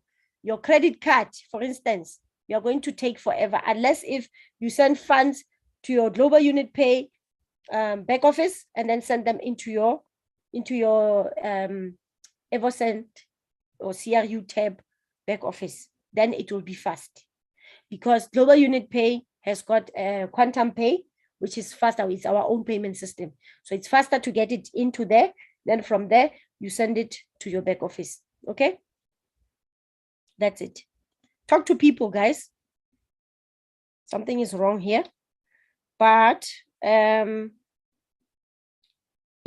credit card, for instance, you are going to take forever, unless if you send funds to your global unit pay back office and then send them into your Evoscent or CRU tab back office. Then it will be fast, because global unit pay has got quantum pay, which is faster. It's our own payment system, so it's faster to get it into there. Then from there you send it to your back office. Okay, that's it. Talk to people, guys. Something is wrong here, but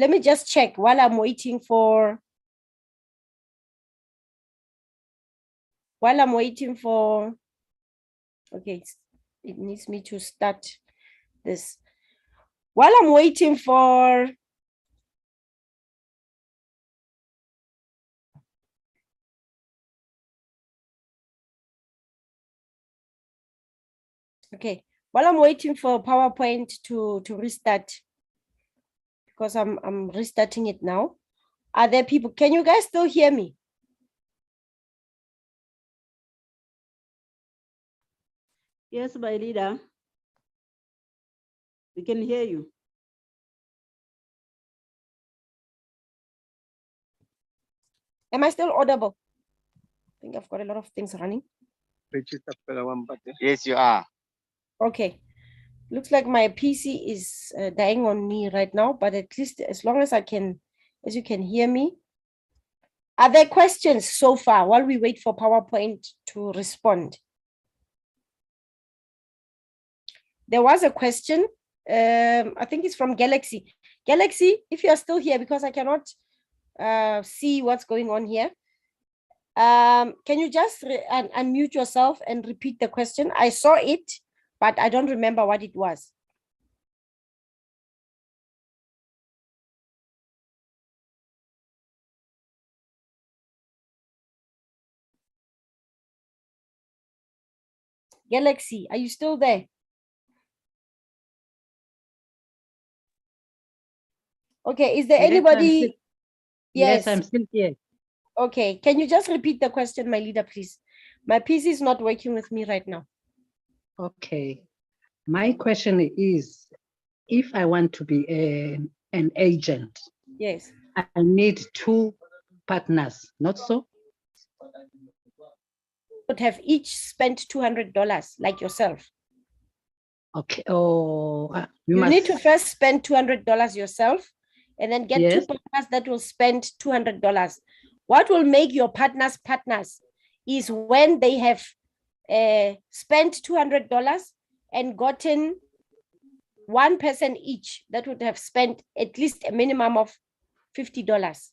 let me just check while I'm waiting for okay, it needs me to start this. While I'm waiting for PowerPoint to restart, because I'm restarting it now. Are there people? Can you guys still hear me? Yes, my leader. We can hear you. Am I still audible? I think I've got a lot of things running. Yes, you are. Okay. Looks like my PC is dying on me right now, but at least as long as you can hear me. Are there questions so far while we wait for PowerPoint to respond? There was a question. I think it's from Galaxy. Galaxy, if you are still here, because I cannot see what's going on here. Can you just unmute yourself and repeat the question? I saw it, but I don't remember what it was. Galaxy, are you still there? Okay, is there anybody? Yes, I'm still here. Okay, can you just repeat the question, my leader, please? My PC is not working with me right now. Okay. My question is, if I want to be an agent, Yes. I need 2 partners, not so? Would have each spent $200 like yourself. Okay. Oh, you need to first spend $200 yourself and then get 2 partners that will spend $200. What will make your partners is when they have spent $200 and gotten 1 person each that would have spent at least a minimum of $50.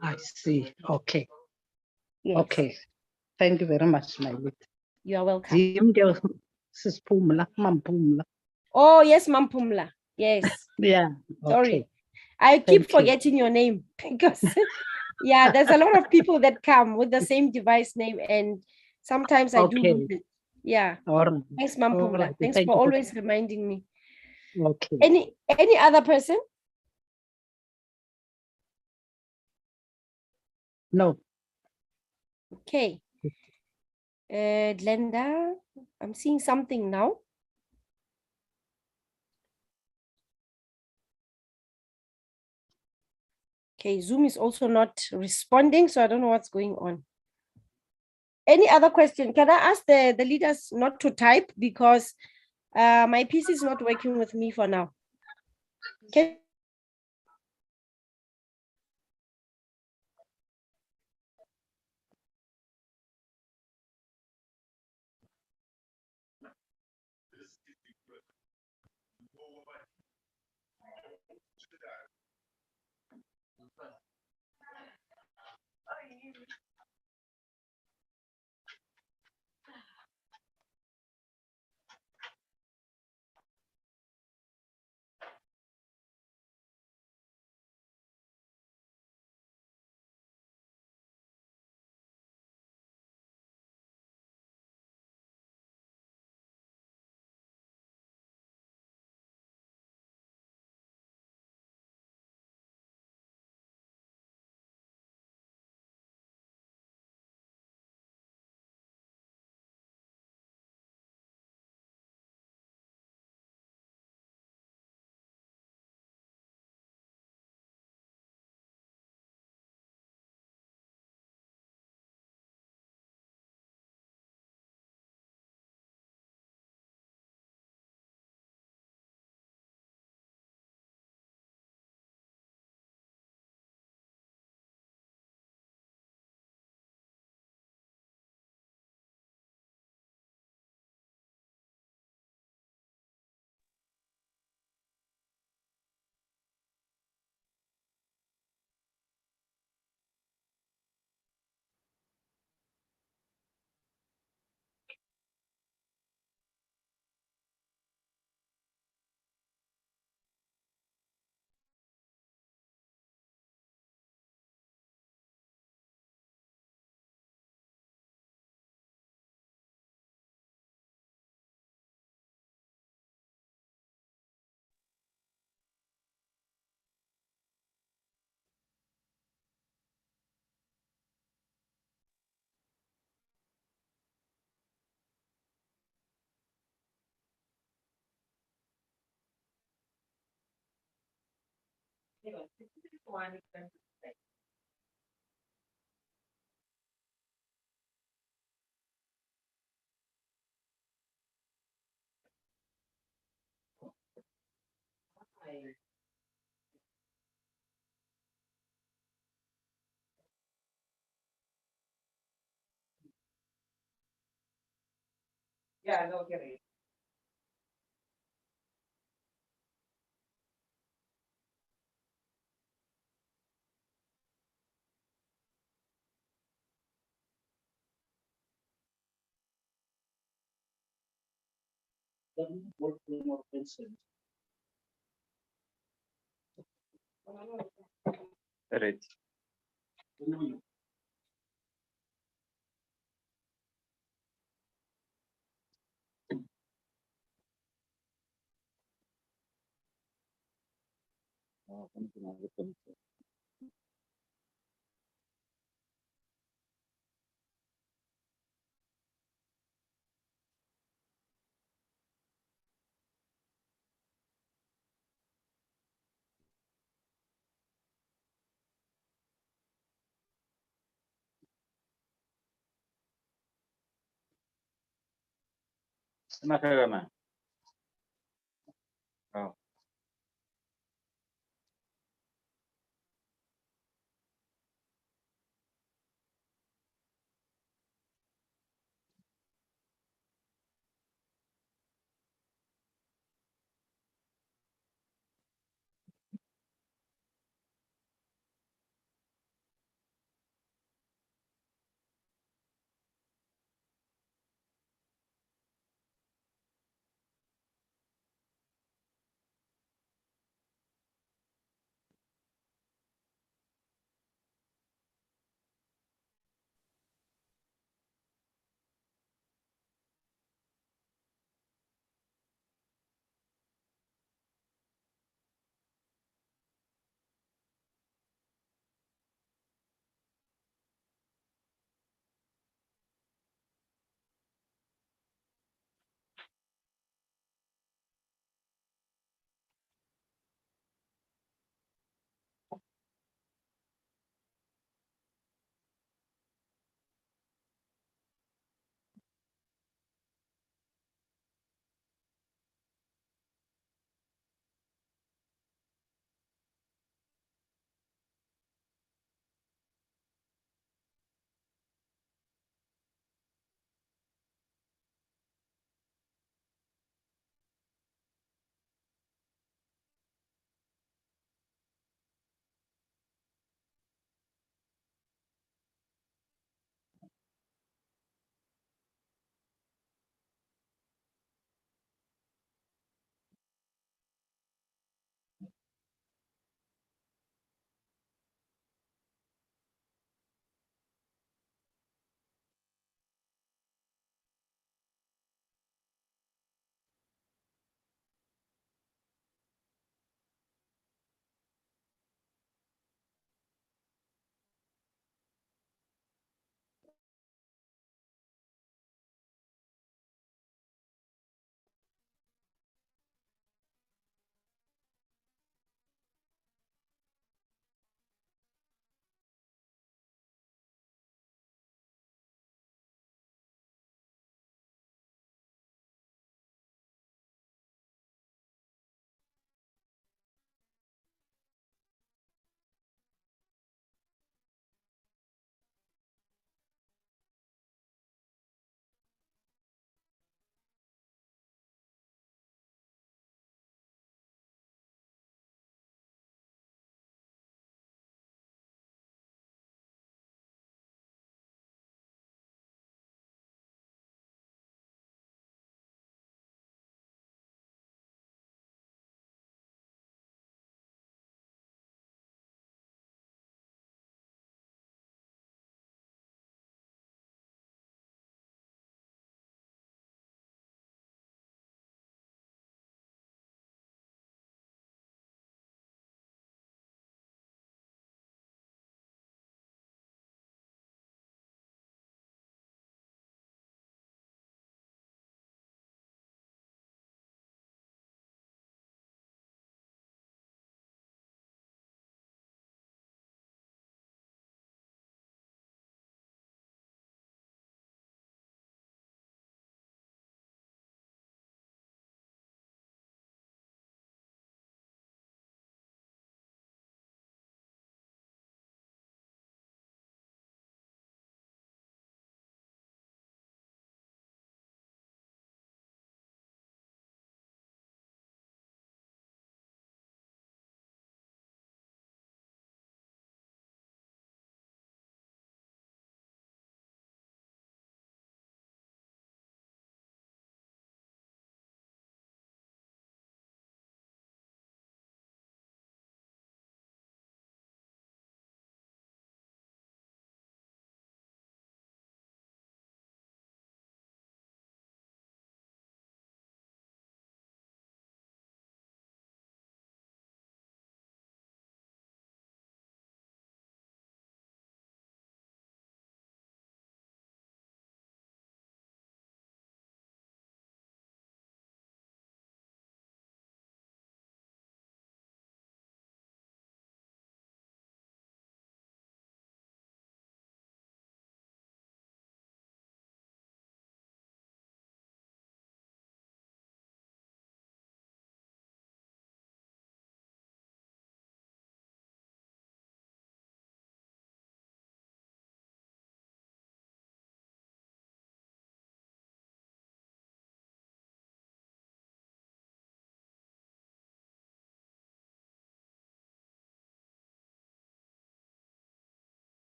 I see. Okay. Yes. Okay. Thank you very much, my lady. You are welcome. Oh, yes, Mampumla. Yes. Yeah. Sorry. Okay. I keep forgetting your name because, yeah, there's a lot of people that come with the same device name, and sometimes I do lose it. Yeah. All right. Thanks, Mampumla. Right. Thanks Thank for you always reminding me. Okay. Any other person? No. Okay. Glenda, I'm seeing something now. Okay, Zoom is also not responding, so I don't know what's going on. Any other question? Can I ask the leaders not to type because my PC is not working with me for now. Okay. Yeah, no, okay. Ready. Kenapa Rama? Oh.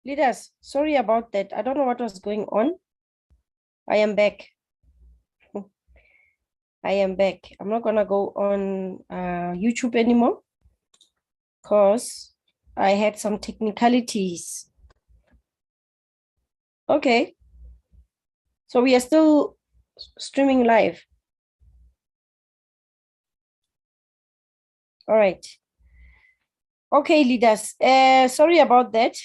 Leaders, sorry about that. I don't know what was going on. I am back. I am back. I'm not gonna go on YouTube anymore because I had some technicalities. Okay. So we are still streaming live. All right. Okay, leaders. Sorry about that.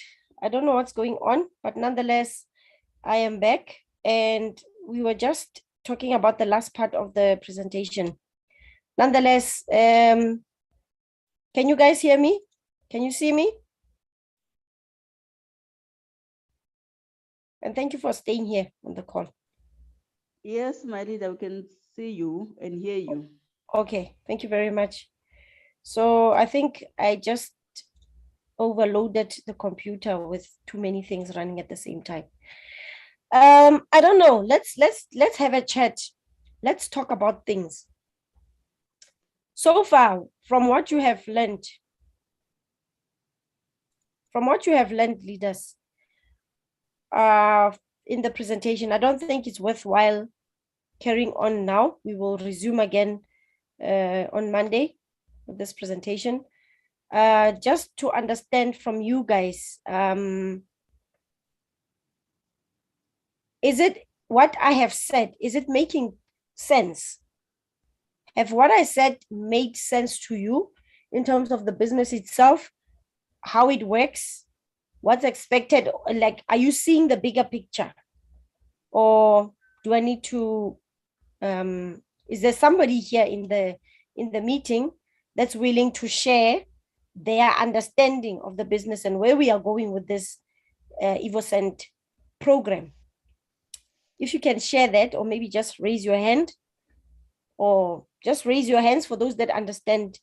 I don't know what's going on, but nonetheless, I am back, and we were just talking about the last part of the presentation. Nonetheless, can you guys hear me? Can you see me? And thank you for staying here on the call. Yes, my leader, we can see you and hear you. Okay, thank you very much. So I think I just overloaded the computer with too many things running at the same time. I don't know. Let's have a chat. Let's talk about things. So far, from what you have learned, leaders, in the presentation, I don't think it's worthwhile carrying on now. We will resume again on Monday with this presentation. Just to understand from you guys, is it what I have said, is it making sense? Have what I said made sense to you in terms of the business itself, how it works, what's expected? Like, are you seeing the bigger picture? Or do I need to, is there somebody here in the meeting that's willing to share their understanding of the business and where we are going with this Evoscent program? If you can share that, or maybe just raise your hand, or just raise your hands for those that understand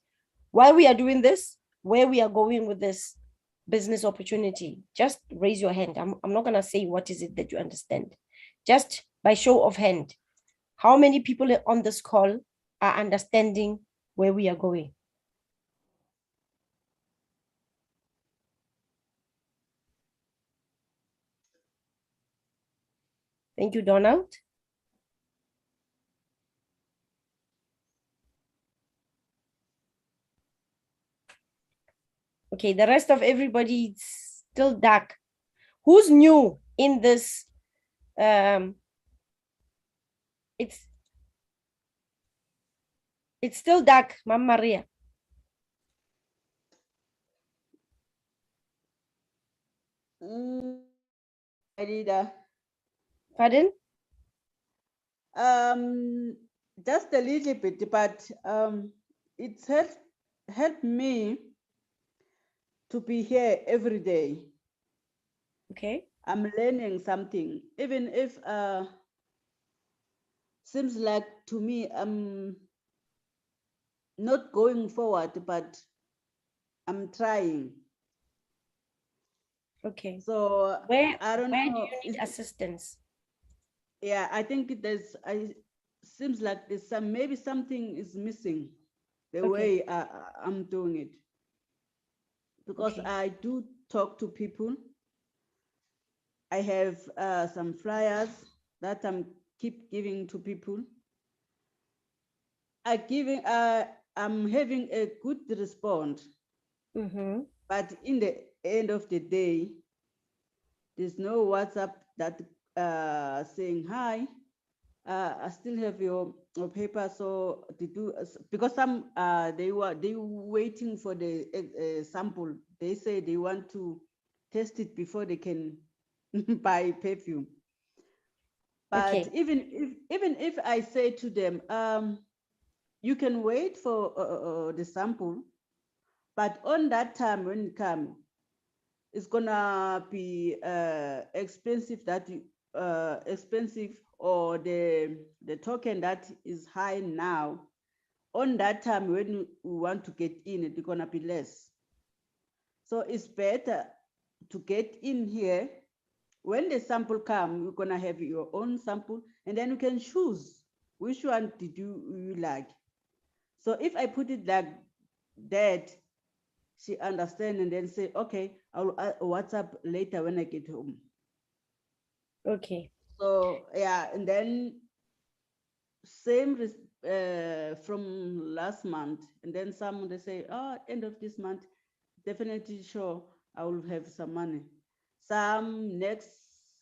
why we are doing this, where we are going with this business opportunity. Just raise your hand. I'm not going to say what is it that you understand. Just by show of hand, how many people on this call are understanding where we are going? Thank you, Donald. Okay, the rest of everybody is still dark. Who's new in this? It's still dark, Mama Maria. Leader. Pardon? Just a little bit, but it's helped me to be here every day. Okay. I'm learning something, even if seems like to me I'm not going forward, but I'm trying. Okay. So where I don't know. Where do you need assistance? Yeah, I think seems like there's maybe something is missing the way I'm doing it, because I do talk to people. I have some flyers that keep giving to people. I'm having a good response, but in the end of the day, there's no WhatsApp that saying hi. I still have your paper, so because some they were waiting for the sample. They say they want to test it before they can buy perfume. But even if I say to them, you can wait for the sample, but on that time when it comes, it's gonna be expensive. Expensive, or the token that is high now. On that time when we want to get in, it's gonna be less. So it's better to get in here. When the sample comes, you're gonna have your own sample, and then you can choose which one did you like. So if I put it like that, she understand and then say, okay, I'll WhatsApp later when I get home. Okay. So yeah, and then same from last month, and then some they say, oh, end of this month, definitely sure I will have some money. Some next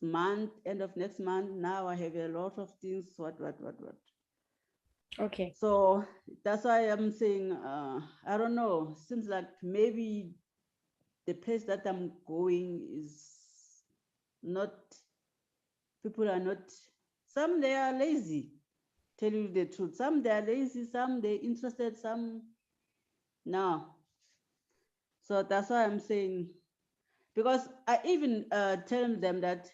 month, end of next month. Now I have a lot of things. What. Okay. So that's why I'm saying, I don't know. Seems like maybe the place that I'm going is not. People are not. Some they are lazy. Tell you the truth. Some they are lazy. Some they interested. Some no. So that's why I'm saying. Because I even tell them that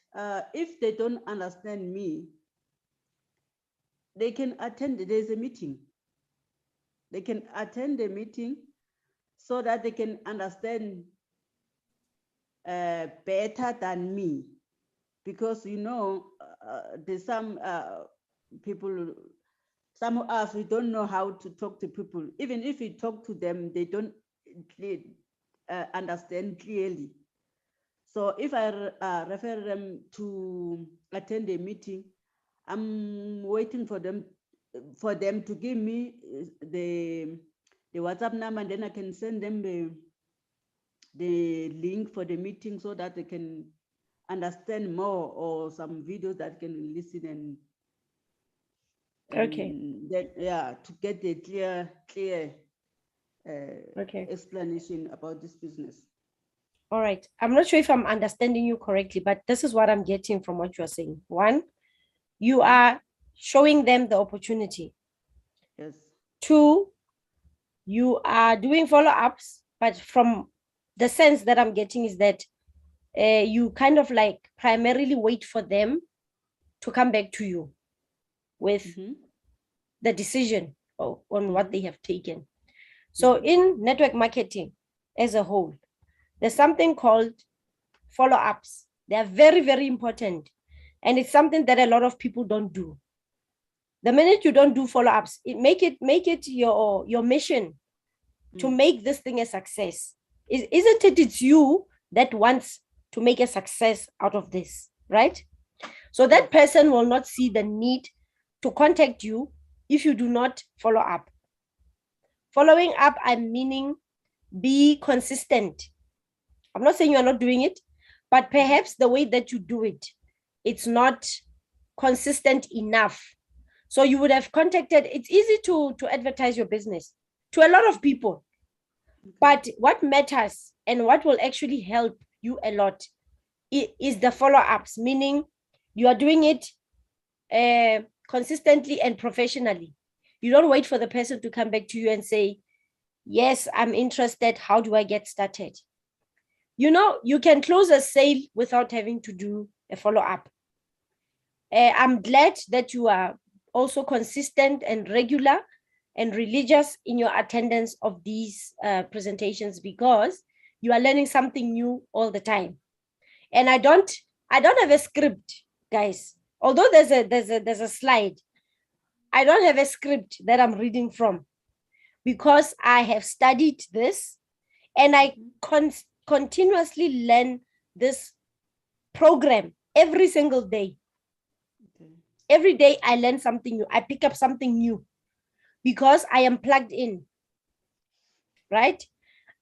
if they don't understand me, they can attend, there's a meeting. They can attend the meeting so that they can understand better than me. Because, there's some people, some of us, we don't know how to talk to people. Even if we talk to them, they don't understand clearly. So if I refer them to attend a meeting, I'm waiting for them to give me the WhatsApp number, and then I can send them the link for the meeting so that they can understand more, or some videos that can listen and okay. Then, to get the clear Okay. explanation about this business. All right. I'm not sure if I'm understanding you correctly, but this is what I'm getting from what you're saying. One, you are showing them the opportunity. Yes. Two, you are doing follow-ups, but from the sense that I'm getting is that you kind of like primarily wait for them to come back to you with the decision on what they have taken. So in network marketing as a whole, there's something called follow-ups. They are very, very important. And it's something that a lot of people don't do. The minute you don't do follow-ups, make it your mission to make this thing a success. Isn't it? It's you that wants to make a success out of this, right? So that person will not see the need to contact you if you do not follow up. Following up, I'm meaning be consistent. I'm not saying you're not doing it, but perhaps the way that you do it, it's not consistent enough. So you would have contacted, it's easy to advertise your business to a lot of people. But what matters and what will actually help you a lot is the follow-ups, meaning you are doing it consistently and professionally. You don't wait for the person to come back to you and say, yes, I'm interested. How do I get started? You can close a sale without having to do a follow-up. I'm glad that you are also consistent and regular and religious in your attendance of these presentations, because you are learning something new all the time. And I don't have a script, guys. Although there's a slide, I don't have a script that I'm reading from, because I have studied this and I continuously learn this program every single day. Every day I learn something new. I pick up something new because I am plugged in, right?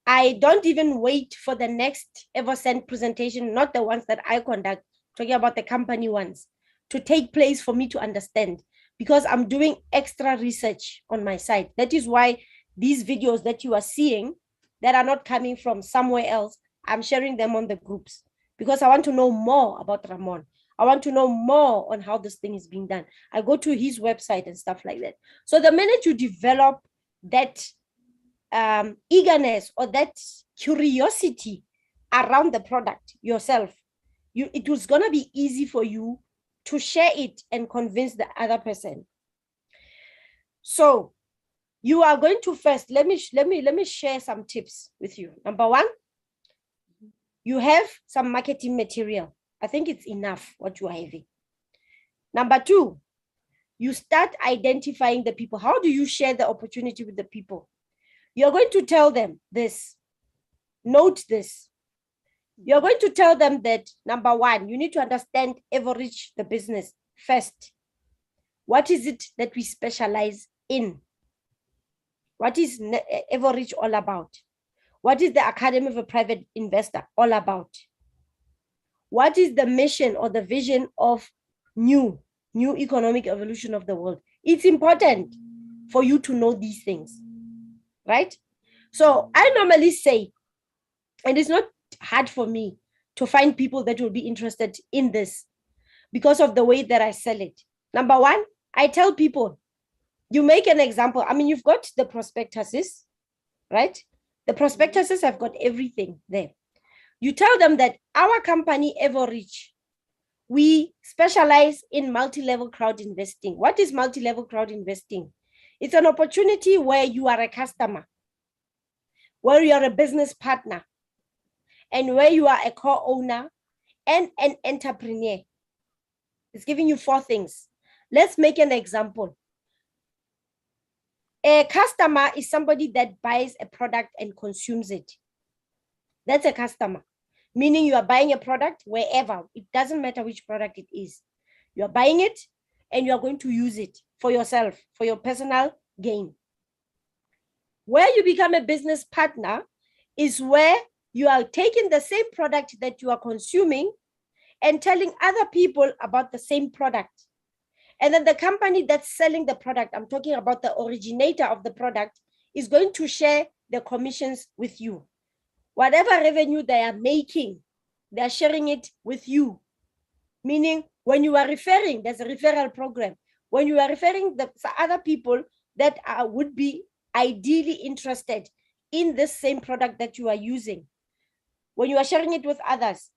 I don't even wait for the next Evoscent presentation, not the ones that I conduct, talking about the company ones, to take place for me to understand, because I'm doing extra research on my side. That is why these videos that you are seeing that are not coming from somewhere else, I'm sharing them on the groups, because I want to know more about Ramon. I want to know more on how this thing is being done. I go to his website and stuff like that. So the minute you develop that eagerness or that curiosity around the product yourself, it was going to be easy for you to share it and convince the other person. So you are going to first, let me share some tips with you. Number one, you have some marketing material. I think it's enough what you are having. Number two, you start identifying the people. How do you share the opportunity with the people? You're going to tell them this. Note this. You're going to tell them that, number one, you need to understand Evorich, the business, first. What is it that we specialize in? What is Evorich all about? What is the Academy of a Private Investor all about? What is the mission or the vision of new economic evolution of the world? It's important for you to know these things, right? So I normally say, and it's not hard for me to find people that will be interested in this because of the way that I sell it. Number one, I tell people, you make an example. I mean, you've got the prospectuses, right? The prospectuses have got everything there. You tell them that our company, Evorich, we specialize in multi-level crowd investing. What is multi-level crowd investing? It's an opportunity where you are a customer, where you are a business partner, and where you are a co-owner and an entrepreneur. It's giving you 4 things. Let's make an example. A customer is somebody that buys a product and consumes it. That's a customer, meaning you are buying a product wherever. It doesn't matter which product it is. You are buying it and you are going to use it for yourself, for your personal gain. Where you become a business partner is where you are taking the same product that you are consuming and telling other people about the same product. And then the company that's selling the product, I'm talking about the originator of the product, is going to share the commissions with you. Whatever revenue they are making, they're sharing it with you. Meaning when you are referring, there's a referral program. When you are referring the other people that would be ideally interested in the same product that you are using, when you are sharing it with others,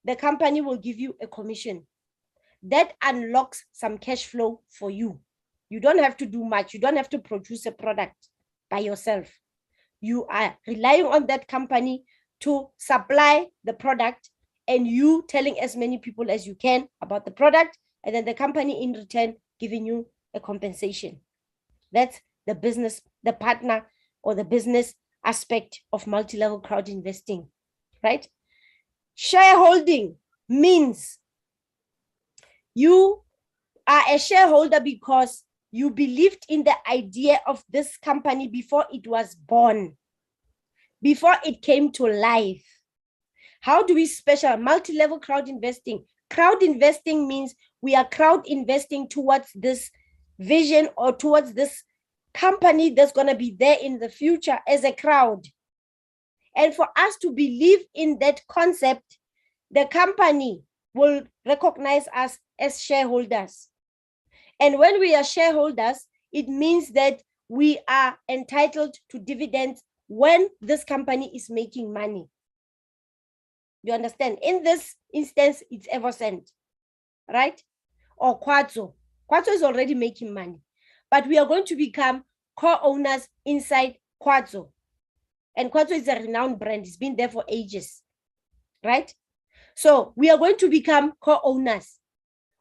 the company will give you a commission. That unlocks some cash flow for you. You don't have to do much. You don't have to produce a product by yourself. You are relying on that company to supply the product and you telling as many people as you can about the product, and then the company in return giving you a compensation. That's the business, the partner or the business aspect of multi-level crowd investing, right? Shareholding means you are a shareholder because you believed in the idea of this company before it was born, before it came to life. How do we special multi-level crowd investing? Crowd investing means we are crowd investing towards this vision or towards this company that's going to be there in the future as a crowd. And for us to believe in that concept, the company will recognize us as shareholders. And when we are shareholders, it means that we are entitled to dividends when this company is making money. You understand? In this instance, it's Evoscent, right? Or Quartzo. Quartzo is already making money, but we are going to become co-owners inside Quartzo. And Quartzo is a renowned brand. It's been there for ages, right? So we are going to become co-owners.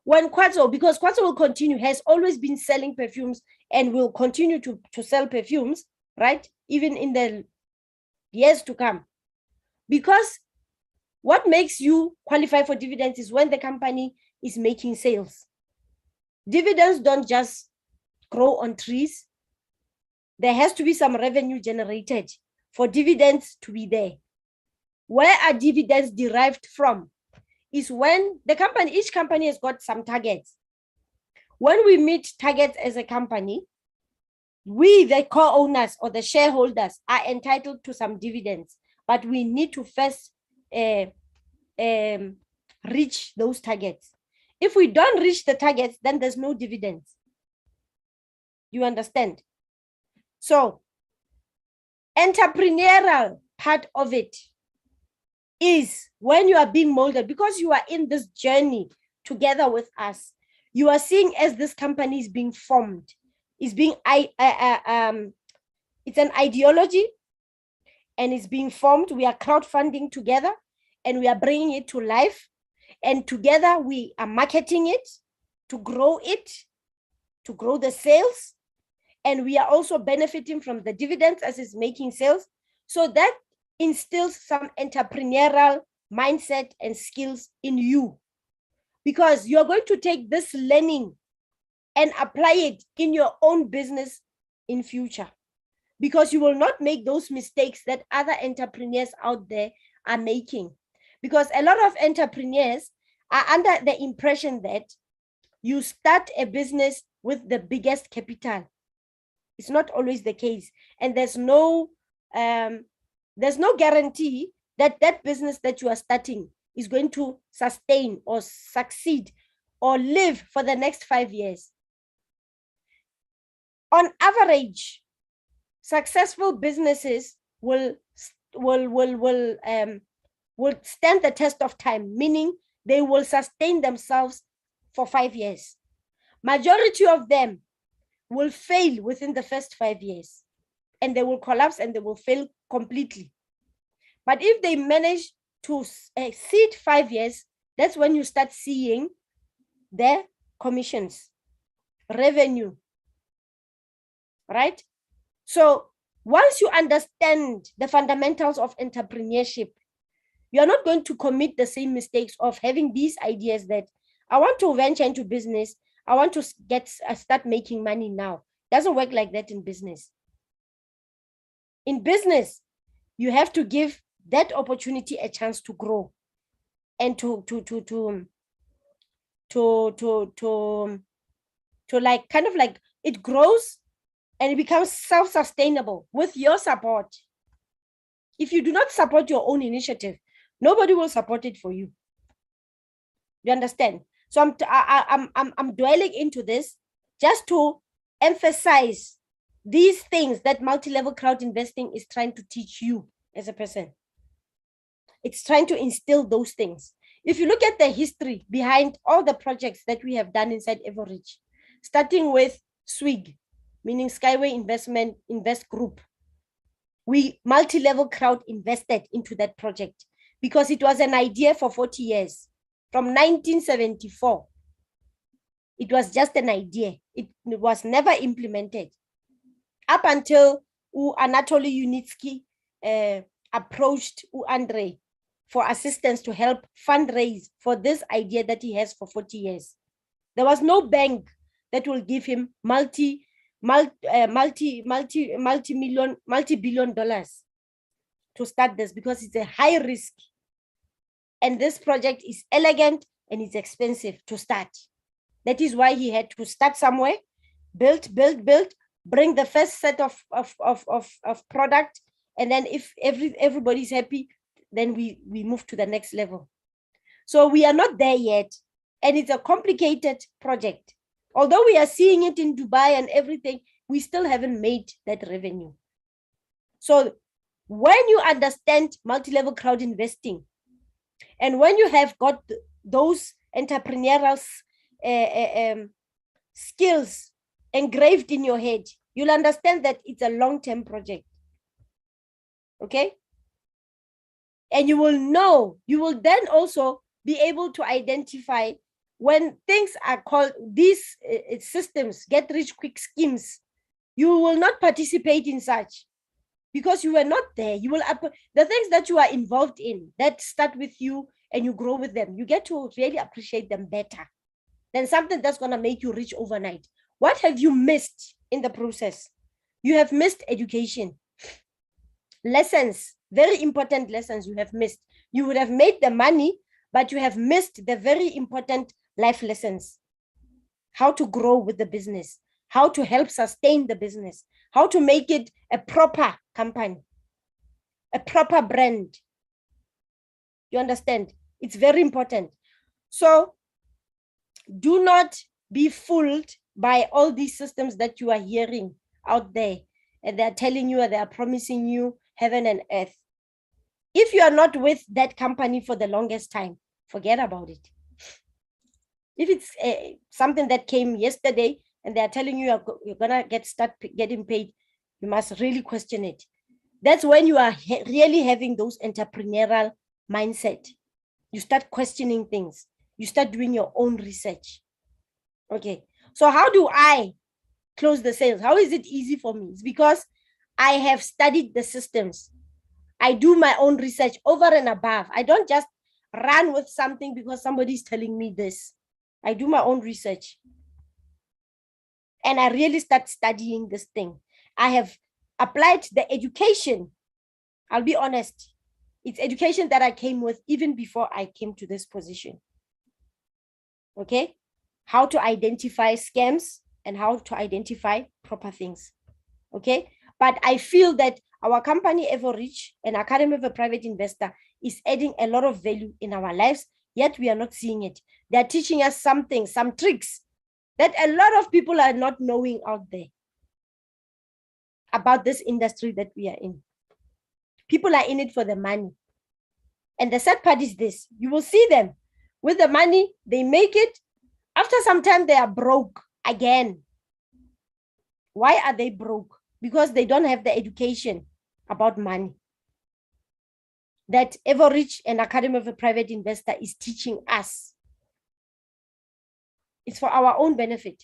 When Quartzo, because Quartzo will continue, has always been selling perfumes and will continue to sell perfumes, right? Even in the years to come. Because what makes you qualify for dividends is when the company is making sales. Dividends don't just grow on trees. There has to be some revenue generated for dividends to be there. Where are dividends derived from? Is when the company, each company has got some targets. When we meet targets as a company, we, the co-owners or the shareholders, are entitled to some dividends, but we need to first reach those targets. If we don't reach the targets, then there's no dividends. You understand? So, entrepreneurial part of it is when you are being molded, because you are in this journey together with us, you are seeing as this company is being formed, is being it's an ideology and it's being formed. We are crowdfunding together and we are bringing it to life, and together we are marketing it to grow the sales, and we are also benefiting from the dividends as it's making sales. So that instills some entrepreneurial mindset and skills in you, because you're going to take this learning and apply it in your own business in future, because you will not make those mistakes that other entrepreneurs out there are making. Because a lot of entrepreneurs are under the impression that you start a business with the biggest capital. It's not always the case. And there's no guarantee that that business that you are starting is going to sustain or succeed or live for the next 5 years. On average, successful businesses will stand the test of time, meaning they will sustain themselves for 5 years. Majority of them will fail within the first 5 years, and they will collapse and they will fail completely. But if they manage to exceed 5 years, that's when you start seeing their commissions, revenue, right? So once you understand the fundamentals of entrepreneurship, you're not going to commit the same mistakes of having these ideas that I want to venture into business, I want to start making money now. Doesn't work like that in business. In business, you have to give that opportunity a chance to grow and to like kind of like it grows and it becomes self-sustainable with your support. If you do not support your own initiative, nobody will support it for you. You understand? So I'm dwelling into this just to emphasize these things that multi-level crowd investing is trying to teach you as a person. It's trying to instill those things. If you look at the history behind all the projects that we have done inside Evorich, starting with SWIG, meaning Skyway Invest Group, we multi-level crowd invested into that project because it was an idea for 40 years. From 1974, it was just an idea. It was never implemented. Up until Anatoly Unitsky approached Andre for assistance to help fundraise for this idea that he has for 40 years. There was no bank that will give him multi-billion dollars to start this, because it's a high risk. And this project is elegant and it's expensive to start. That is why he had to start somewhere, build, bring the first set of product. And then if everybody's happy, then we move to the next level. So we are not there yet. And it's a complicated project. Although we are seeing it in Dubai and everything, we still haven't made that revenue. So when you understand multi-level crowd investing, and when you have got those entrepreneurial skills engraved in your head, you'll understand that it's a long-term project. Okay? And you will know, you will then also be able to identify when things are called, these systems, get rich quick schemes, you will not participate in such because you were not there. You will, the things that you are involved in that start with you and you grow with them, you get to really appreciate them better than something that's going to make you rich overnight. What have you missed in the process? You have missed education. Lessons, very important lessons you have missed. You would have made the money, but you have missed the very important life lessons. How to grow with the business, how to help sustain the business, how to make it a proper company, a proper brand. You understand? It's very important. So do not be fooled by all these systems that you are hearing out there. And they're telling you, they are promising you heaven and earth. If you are not with that company for the longest time, forget about it. If it's something that came yesterday and they're telling you you're gonna start getting paid, you must really question it. That's when you are really having those entrepreneurial mindset. You start questioning things. You start doing your own research. Okay, so how do I close the sales? How is it easy for me? It's because I have studied the systems. I do my own research over and above. I don't just run with something because somebody's telling me this. I do my own research. And I really start studying this thing. I have applied the education. I'll be honest. It's education that I came with even before I came to this position. Okay? How to identify scams and how to identify proper things. Okay? But I feel that our company, Evorich, an Academy of a Private Investor, is adding a lot of value in our lives, yet we are not seeing it. They're teaching us something, some tricks that a lot of people are not knowing out there about this industry that we are in. People are in it for the money. And the sad part is this, you will see them with the money, they make it. After some time, they are broke again. Why are they broke? Because they don't have the education about money that Evorich and Academy of a Private Investor is teaching us. It's for our own benefit.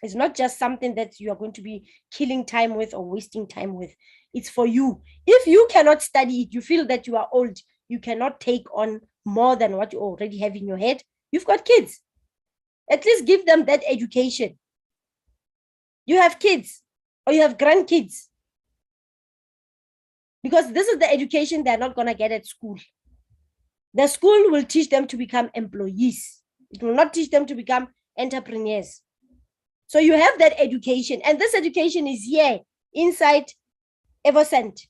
It's not just something that you are going to be killing time with or wasting time with. It's for you. If you cannot study it, you feel that you are old, you cannot take on more than what you already have in your head. You've got kids. At least give them that education. You have kids or you have grandkids. Because this is the education they're not going to get at school. The school will teach them to become employees. It will not teach them to become entrepreneurs. So you have that education, and this education is here inside Evoscent.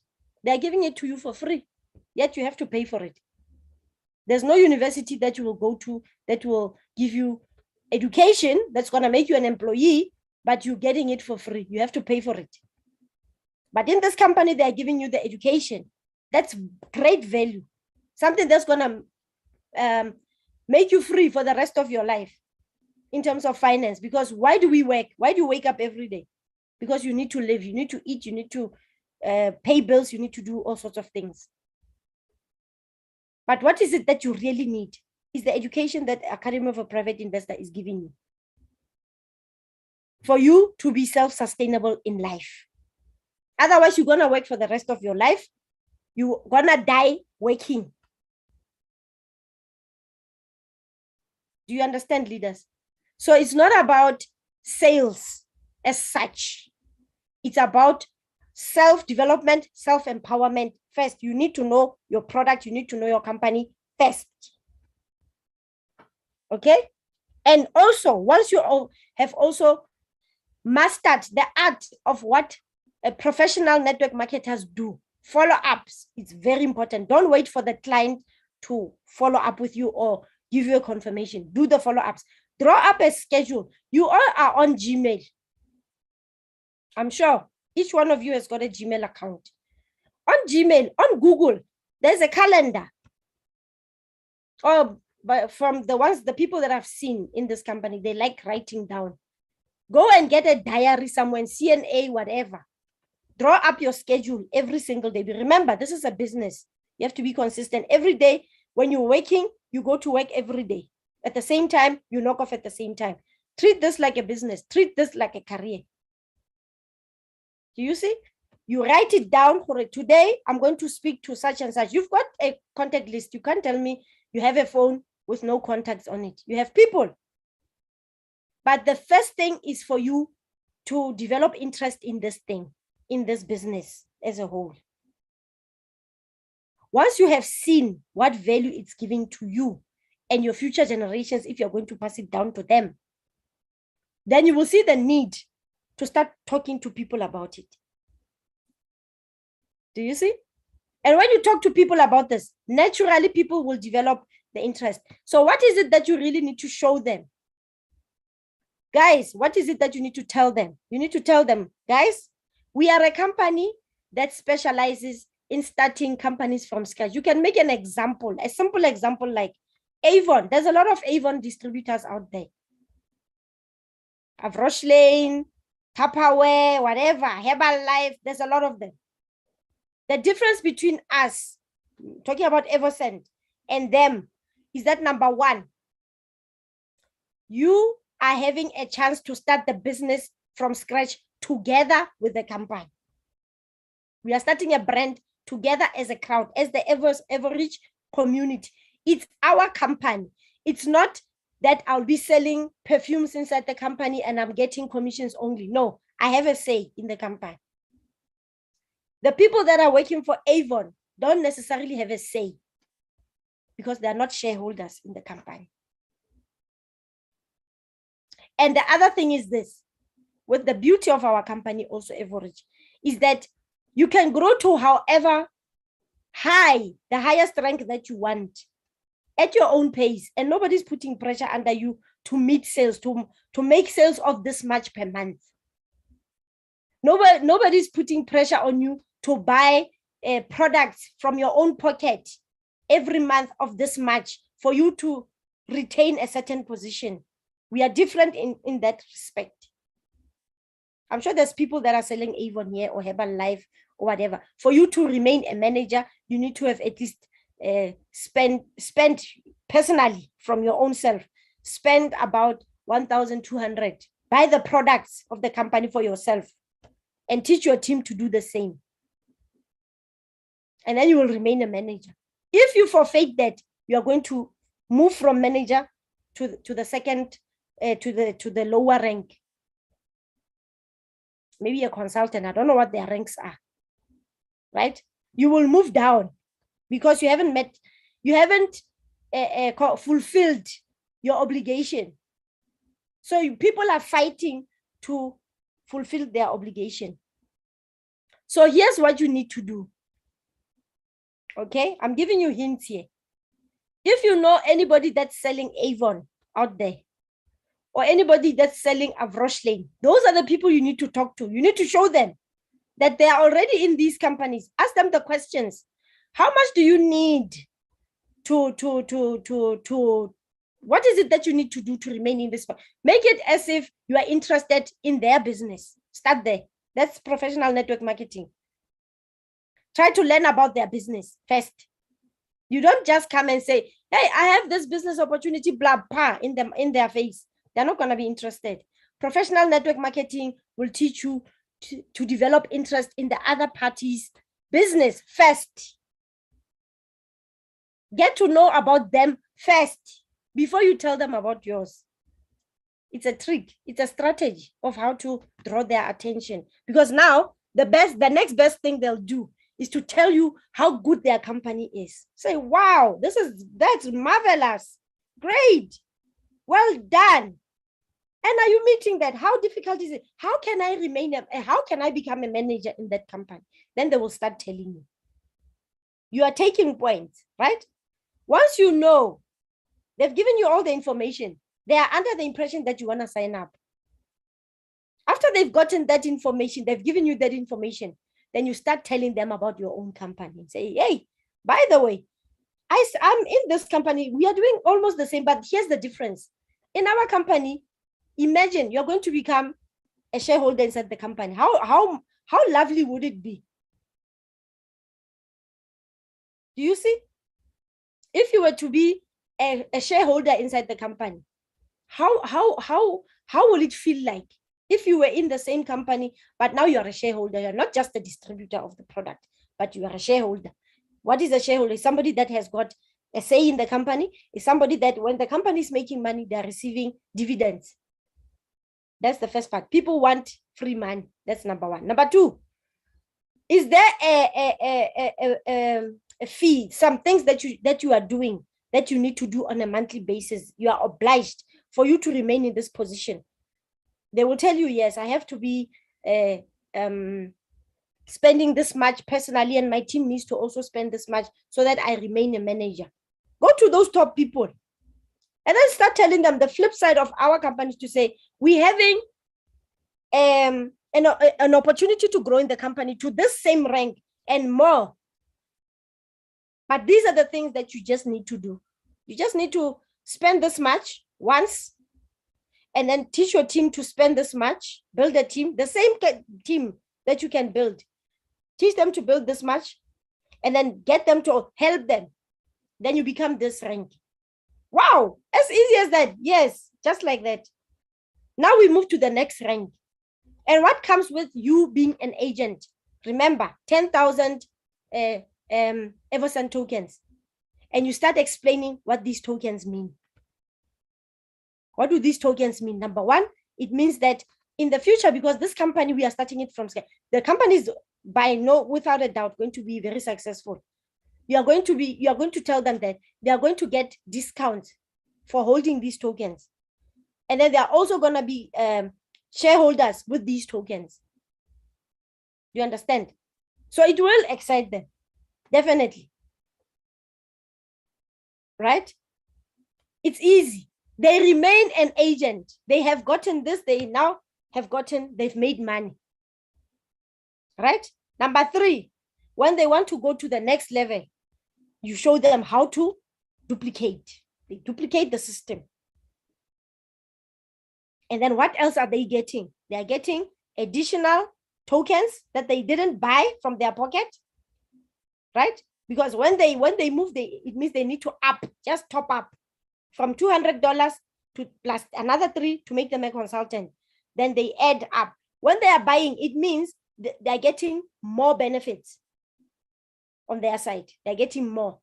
They're giving it to you for free, yet you have to pay for it. There's no university that you will go to that will give you education that's going to make you an employee, but you're getting it for free. You have to pay for it. But in this company, they're giving you the education. That's great value. Something that's going to make you free for the rest of your life in terms of finance. Because why do we work? Why do you wake up every day? Because you need to live, you need to eat, you need to pay bills, you need to do all sorts of things. But what is it that you really need? Is the education that Academy of a Private Investor is giving you for you to be self-sustainable in life. Otherwise, you're going to work for the rest of your life. You're going to die working. Do you understand, leaders? So it's not about sales as such. It's about self-development, self-empowerment first. You need to know your product. You need to know your company first. Okay? And also, once you have also mastered the art of what a professional network marketers do, follow-ups, it's very important. Don't wait for the client to follow up with you or give you a confirmation. Do the follow-ups. Draw up a schedule. You all are on Gmail. I'm sure each one of you has got a Gmail account. On Gmail, on Google, there's a calendar. Or but from the people that I've seen in this company, they like writing down. Go and get a diary somewhere, CNA, whatever. Draw up your schedule every single day. But remember, this is a business. You have to be consistent. Every day, when you're working, you go to work every day. At the same time, you knock off at the same time. Treat this like a business. Treat this like a career. Do you see? You write it down for it. Today, I'm going to speak to such and such. You've got a contact list. You can't tell me you have a phone with no contacts on it. You have people. But the first thing is for you to develop interest in this thing, in this business as a whole. Once you have seen what value it's giving to you and your future generations, if you're going to pass it down to them, then you will see the need to start talking to people about it. Do you see? And when you talk to people about this, naturally people will develop the interest. So what is it that you really need to show them? Guys, what is it that you need to tell them? You need to tell them, guys, we are a company that specializes in starting companies from scratch. You can make an example, a simple example like Avon. There's a lot of Avon distributors out there. Evorich, Tupperware, whatever, Herbalife, there's a lot of them. The difference between us, talking about Evoscent, and them is that number one, you are having a chance to start the business from scratch together with the company. We are starting a brand together as a crowd, as the Evorich community. It's our company. It's not that I'll be selling perfumes inside the company and I'm getting commissions only. No, I have a say in the company. The people that are working for Avon don't necessarily have a say because they're not shareholders in the company. And the other thing is this, with the beauty of our company also, Evorich, is that you can grow to however high, the highest rank that you want at your own pace, and nobody's putting pressure under you to meet sales, to make sales of this much per month. Nobody's putting pressure on you to buy products from your own pocket every month of this much for you to retain a certain position. We are different in that respect. I'm sure there's people that are selling Avon here or Herbalife or whatever. For you to remain a manager, you need to have at least spent personally from your own self, spend about 1,200, buy the products of the company for yourself and teach your team to do the same. And then you will remain a manager. If you forfeit that, you are going to move from manager to the second, to the lower rank. Maybe a consultant, I don't know what their ranks are, right? You will move down because you haven't fulfilled your obligation. So people are fighting to fulfill their obligation. So here's what you need to do. Okay, I'm giving you hints here. If you know anybody that's selling Avon out there, or anybody that's selling Evorich, those are the people you need to talk to. You need to show them that they are already in these companies. Ask them the questions. How much do you need what is it that you need to do to remain in this? Make it as if you are interested in their business. Start there. That's professional network marketing. Try to learn about their business first. You don't just come and say, hey, I have this business opportunity, blah, blah, in their face. They're not going to be interested. Professional network marketing will teach you to develop interest in the other party's business first. Get to know about them first before you tell them about yours. It's a trick. It's a strategy of how to draw their attention. Because now the next best thing they'll do is to tell you how good their company is. Say, wow, that's marvelous. Great. Well done. And are you meeting that? How difficult is it? How can I become a manager in that company? Then they will start telling you. You are taking points, right? Once you know, they've given you all the information. They are under the impression that you want to sign up. After they've gotten that information, they've given you that information, then you start telling them about your own company. Say, hey, by the way, I'm in this company. We are doing almost the same, but here's the difference. In our company, imagine you're going to become a shareholder inside the company. How lovely would it be? Do you see? If you were to be a shareholder inside the company, how will it feel like if you were in the same company, but now you're a shareholder? You're not just a distributor of the product, but you are a shareholder. What is a shareholder? Somebody that has got a say in the company. Is somebody that when the company is making money, they're receiving dividends. That's the first part. People want free money. That's number one. Number two, is there a fee? Some things that you are doing that you need to do on a monthly basis. You are obliged for you to remain in this position. They will tell you, yes, I have to be spending this much personally, and my team needs to also spend this much so that I remain a manager. Go to those top people and then start telling them the flip side of our companies to say, we're having an opportunity to grow in the company to this same rank and more. But these are the things that you just need to do. You just need to spend this much once and then teach your team to spend this much, build a team, the same team that you can build. Teach them to build this much and then get them to help them. Then you become this rank. Wow, as easy as that. Yes, just like that. Now we move to the next rank. And what comes with you being an agent? Remember, 10,000 Evoscent tokens, and you start explaining what these tokens mean. What do these tokens mean? Number one, it means that in the future, because this company, we are starting it from scratch, the company is without a doubt going to be very successful. You are going to tell them that they are going to get discounts for holding these tokens. And then they are also going to be shareholders with these tokens. You understand? So it will excite them, definitely. Right? It's easy. They remain an agent. They have gotten this. They've made money. Right? Number three, when they want to go to the next level, you show them how to duplicate. They duplicate the system. And then what else are they getting? They are getting additional tokens that they didn't buy from their pocket, right? Because when they move, it means they need to top up from $200 to plus another $3 to make them a consultant. Then they add up. When they are buying, it means they're getting more benefits on their side. They're getting more,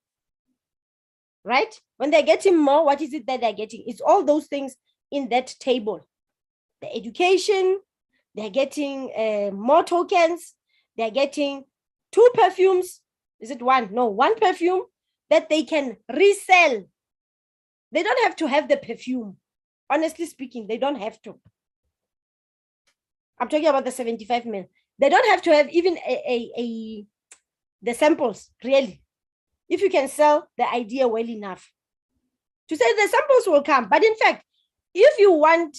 right? When they're getting more, what is it that they're getting? It's all those things in that table. The education, they're getting more tokens, they're getting 2 perfumes. Is it one? No, 1 perfume that they can resell. They don't have to have the perfume. Honestly speaking, they don't have to. I'm talking about the 75 mil. They don't have to have even the samples, really. If you can sell the idea well enough. To say the samples will come. But in fact, if you want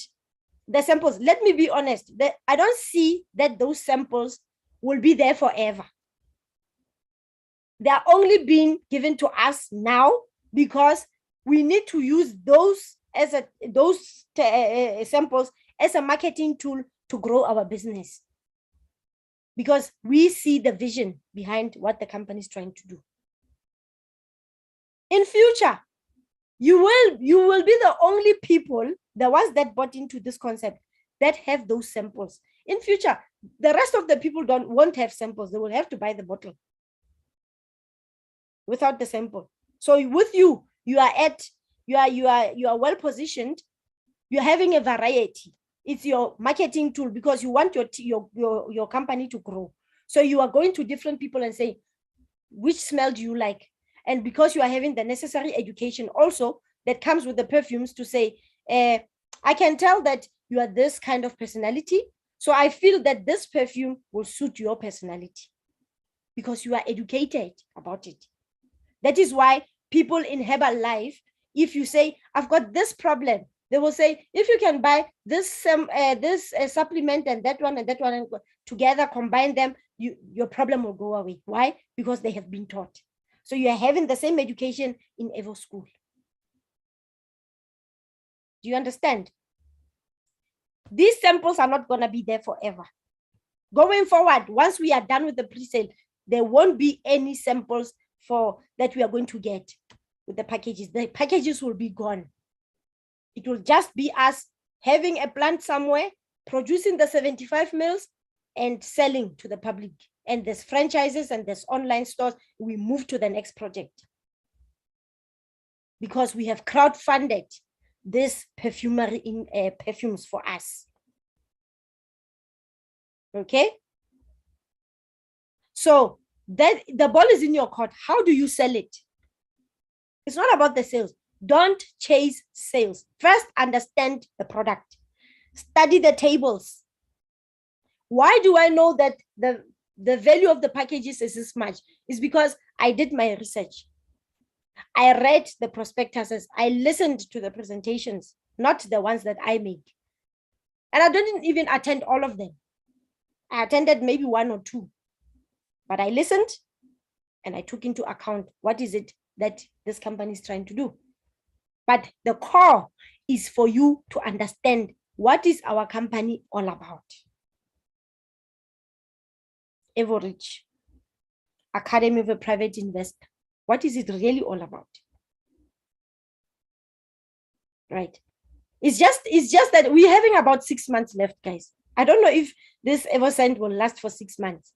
the samples, let me be honest, I don't see that those samples will be there forever. They are only being given to us now because we need to use those samples as a marketing tool to grow our business. Because we see the vision behind what the company is trying to do. In future, you will be the only people, the ones that bought into this concept, that have those samples. In future, the rest of the people won't have samples. They will have to buy the bottle without the sample. So with you are well positioned. You're having a variety. It's your marketing tool because you want your company to grow. So you are going to different people and say, which smell do you like? And because you are having the necessary education also that comes with the perfumes to say, I can tell that you are this kind of personality. So I feel that this perfume will suit your personality because you are educated about it. That is why people in herbal life, if you say, I've got this problem, they will say, if you can buy this supplement and that one and together, combine them, your problem will go away. Why? Because they have been taught. So you are having the same education in Evoschool. Do you understand? These samples are not going to be there forever. Going forward, once we are done with the pre-sale, there won't be any samples that we are going to get with the packages. The packages will be gone. It will just be us having a plant somewhere, producing the 75 mils and selling to the public. And there's franchises and there's online stores. We move to the next project because we have crowdfunded this perfumery in perfumes for us. Okay. So that the ball is in your court. How do you sell it? It's not about the sales. Don't chase sales. First, understand the product. Study the tables. Why do I know that the value of the packages is this much? It's because I did my research. I read the prospectuses. I listened to the presentations, not the ones that I made. And I didn't even attend all of them. I attended maybe 1 or 2. But I listened and I took into account what is it that this company is trying to do. But the core is for you to understand what is our company all about. Evorich, Academy of a Private Investor. What is it really all about? Right. It's just that we're having about 6 months left, guys. I don't know if this Evoscent will last for 6 months.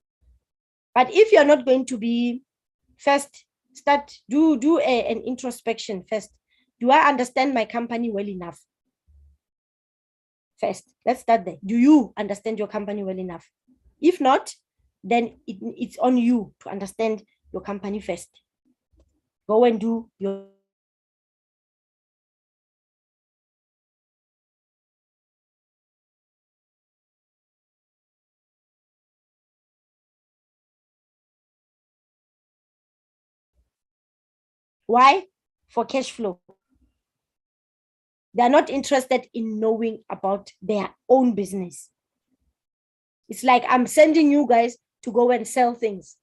But if you're not going to be first, do an introspection first. Do I understand my company well enough? First, let's start there. Do you understand your company well enough? If not, then it's on you to understand your company first. Go and do your why? For cash flow. They're not interested in knowing about their own business. It's like I'm sending you guys to go and sell things.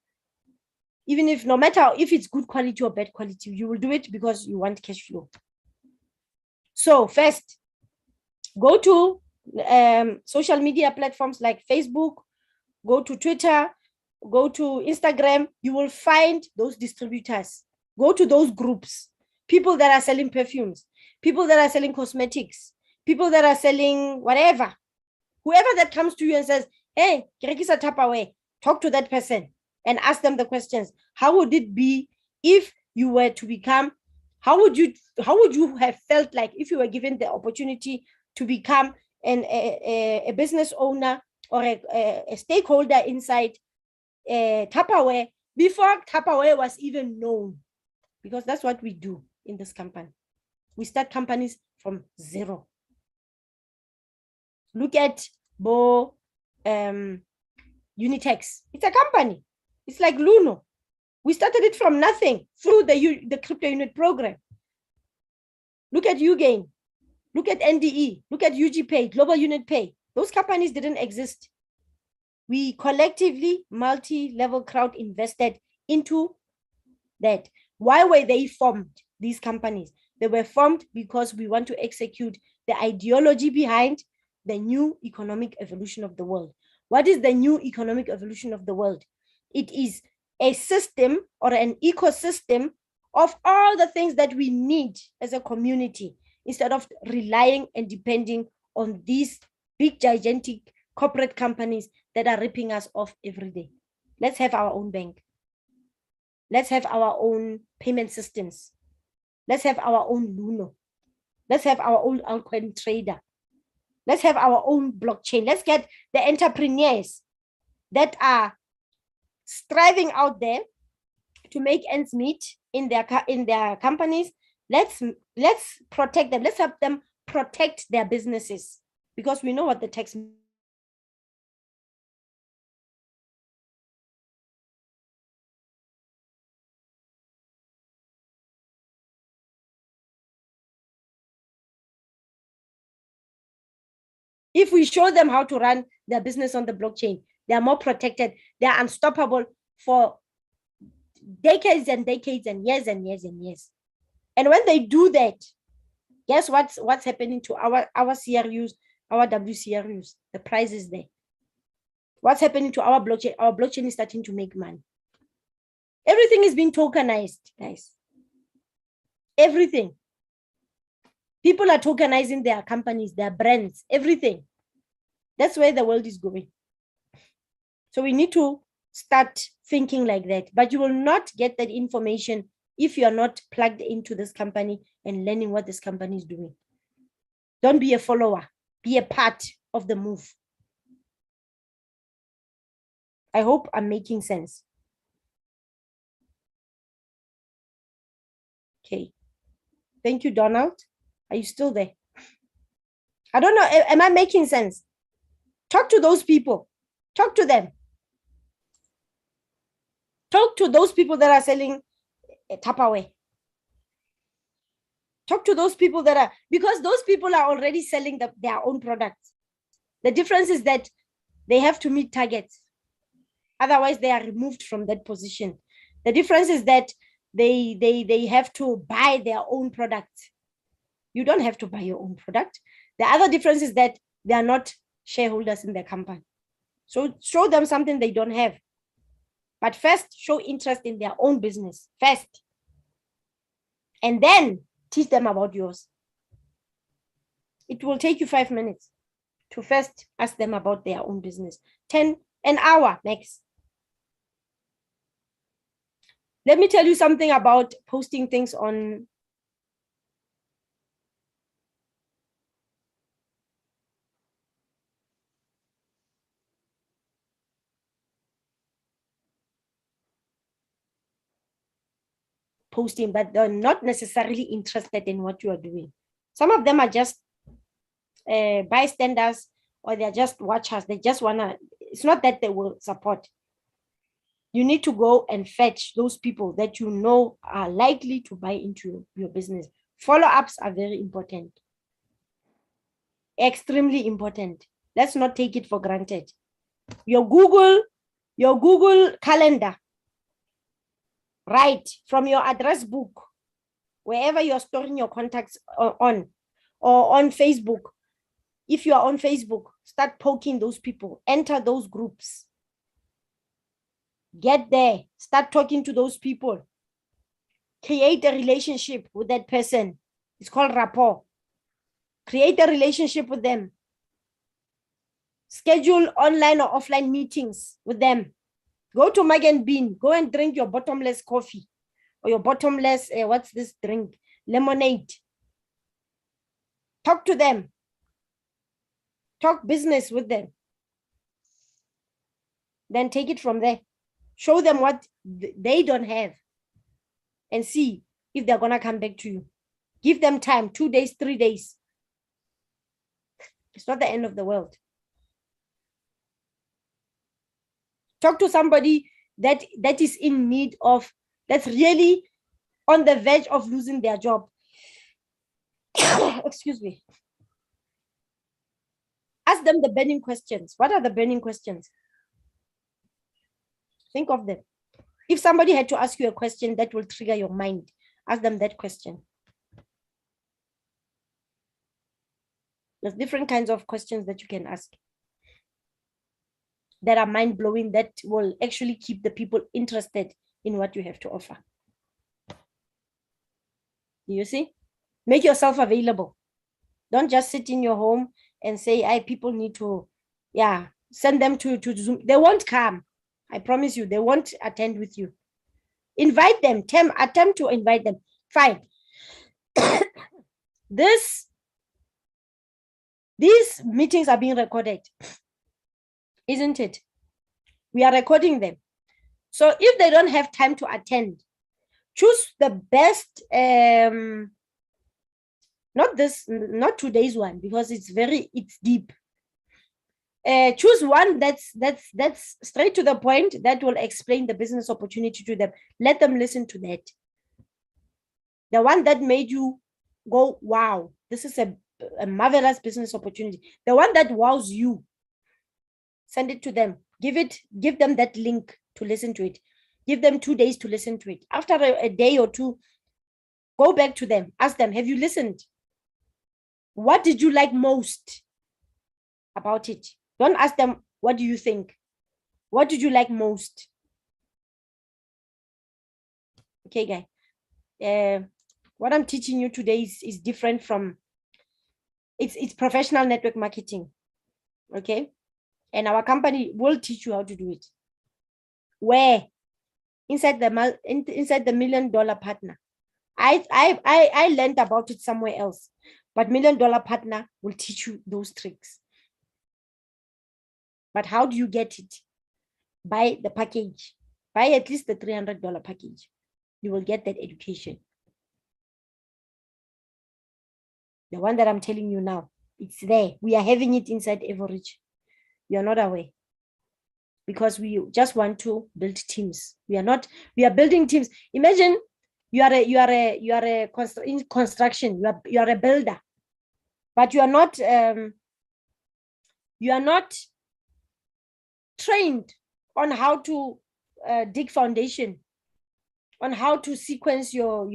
Even if no matter if it's good quality or bad quality, you will do it because you want cash flow. So first, go to social media platforms like Facebook, go to Twitter, go to Instagram. You will find those distributors. Go to those groups, people that are selling perfumes, people that are selling cosmetics, people that are selling whatever. Whoever that comes to you and says, hey, Kirekisa Tupperware, talk to that person and ask them the questions. How would it be if you were to become, how would you have felt like if you were given the opportunity to become a business owner or a stakeholder inside Tupperware before Tupperware was even known? Because that's what we do in this company. We start companies from zero. Look at Bo Unitex. It's a company. It's like Luno. We started it from nothing through the crypto unit program. Look at Ugain. Look at NDE. Look at UGPay, Global Unit Pay. Those companies didn't exist. We collectively, multi-level crowd invested into that. Why were they formed, these companies? They were formed because we want to execute the ideology behind the new economic evolution of the world. What is the new economic evolution of the world? It is a system or an ecosystem of all the things that we need as a community, instead of relying and depending on these big, gigantic corporate companies that are ripping us off every day. Let's have our own bank. Let's have our own payment systems. Let's have our own Luno. Let's have our own altcoin trader. Let's have our own blockchain. Let's get the entrepreneurs that are striving out there to make ends meet in their companies. Let's protect them. Let's help them protect their businesses, because we know what the tax means. If we show them how to run their business on the blockchain, they are more protected. They are unstoppable for decades and decades and years and years and years. And when they do that, guess what's happening to our CRUs, our WCRUs? The price is there. What's happening to our blockchain? Our blockchain is starting to make money. Everything is being tokenized, guys. Everything. People are tokenizing their companies, their brands, everything. That's where the world is going. So we need to start thinking like that. But you will not get that information if you are not plugged into this company and learning what this company is doing. Don't be a follower. Be a part of the move. I hope I'm making sense. Okay. Thank you, Donald. Are you still there? I don't know. Am I making sense? Talk to those people. Talk to them. Talk to those people that are selling Tupperware. Talk to those people that are, because those people are already selling their own products. The difference is that they have to meet targets. Otherwise, they are removed from that position. The difference is that they have to buy their own product. You don't have to buy your own product. The other difference is that they are not shareholders in their company. So show them something they don't have. But first, show interest in their own business first. And then teach them about yours. It will take you 5 minutes to first ask them about their own business. 10, an hour max. Let me tell you something about posting things on posting, but they're not necessarily interested in what you are doing. Some of them are just bystanders, or they're just watchers. They just wanna, it's not that they will support. You need to go and fetch those people that you know are likely to buy into your business. Follow-ups are very important. Extremely important. Let's not take it for granted. Your Google Calendar, right from your address book, wherever you're storing your contacts on, or on Facebook. If you are on Facebook, start poking those people, enter those groups. Get there, start talking to those people. Create a relationship with that person. It's called rapport. Create a relationship with them. Schedule online or offline meetings with them. Go to Mug and Bean. Go and drink your bottomless coffee, or your bottomless, what's this drink? Lemonade. Talk to them. Talk business with them. Then take it from there. Show them what they don't have, and see if they're going to come back to you. Give them time, 2 days, 3 days. It's not the end of the world. Talk to somebody that is in need of, that's really on the verge of losing their job. Excuse me. Ask them the burning questions. What are the burning questions? Think of them. If somebody had to ask you a question that will trigger your mind, ask them that question. There's different kinds of questions that you can ask that are mind-blowing, that will actually keep the people interested in what you have to offer. You see? Make yourself available. Don't just sit in your home and say, people need to, send them to Zoom. They won't come. I promise you, they won't attend with you. Invite them, attempt to invite them. Fine. These meetings are being recorded, isn't it? We are recording them. So if they don't have time to attend, choose the best, not today's one, because it's deep. Choose one that's straight to the point, that will explain the business opportunity to them. Let them listen to that. The one that made you go, wow, this is a marvelous business opportunity. The one that wows you, send it to them. Give them that link to listen to it. Give them 2 days to listen to it. After a day or two, go back to them. Ask them, have you listened? What did you like most about it? Don't ask them, what do you think? What did you like most? Okay, guys. What I'm teaching you today is different from, it's professional network marketing. Okay. And our company will teach you how to do it. Where? Inside the $1 million partner. I learned about it somewhere else, but $1 million partner will teach you those tricks. But how do you get it? Buy the package. Buy at least the $300 package. You will get that education. The one that I'm telling you now, it's there. We are having it inside Evorich. You are not aware, because we just want to build teams. We are building teams. Imagine you are a in construction. You are a builder, but you are not trained on how to dig foundation, on how to sequence your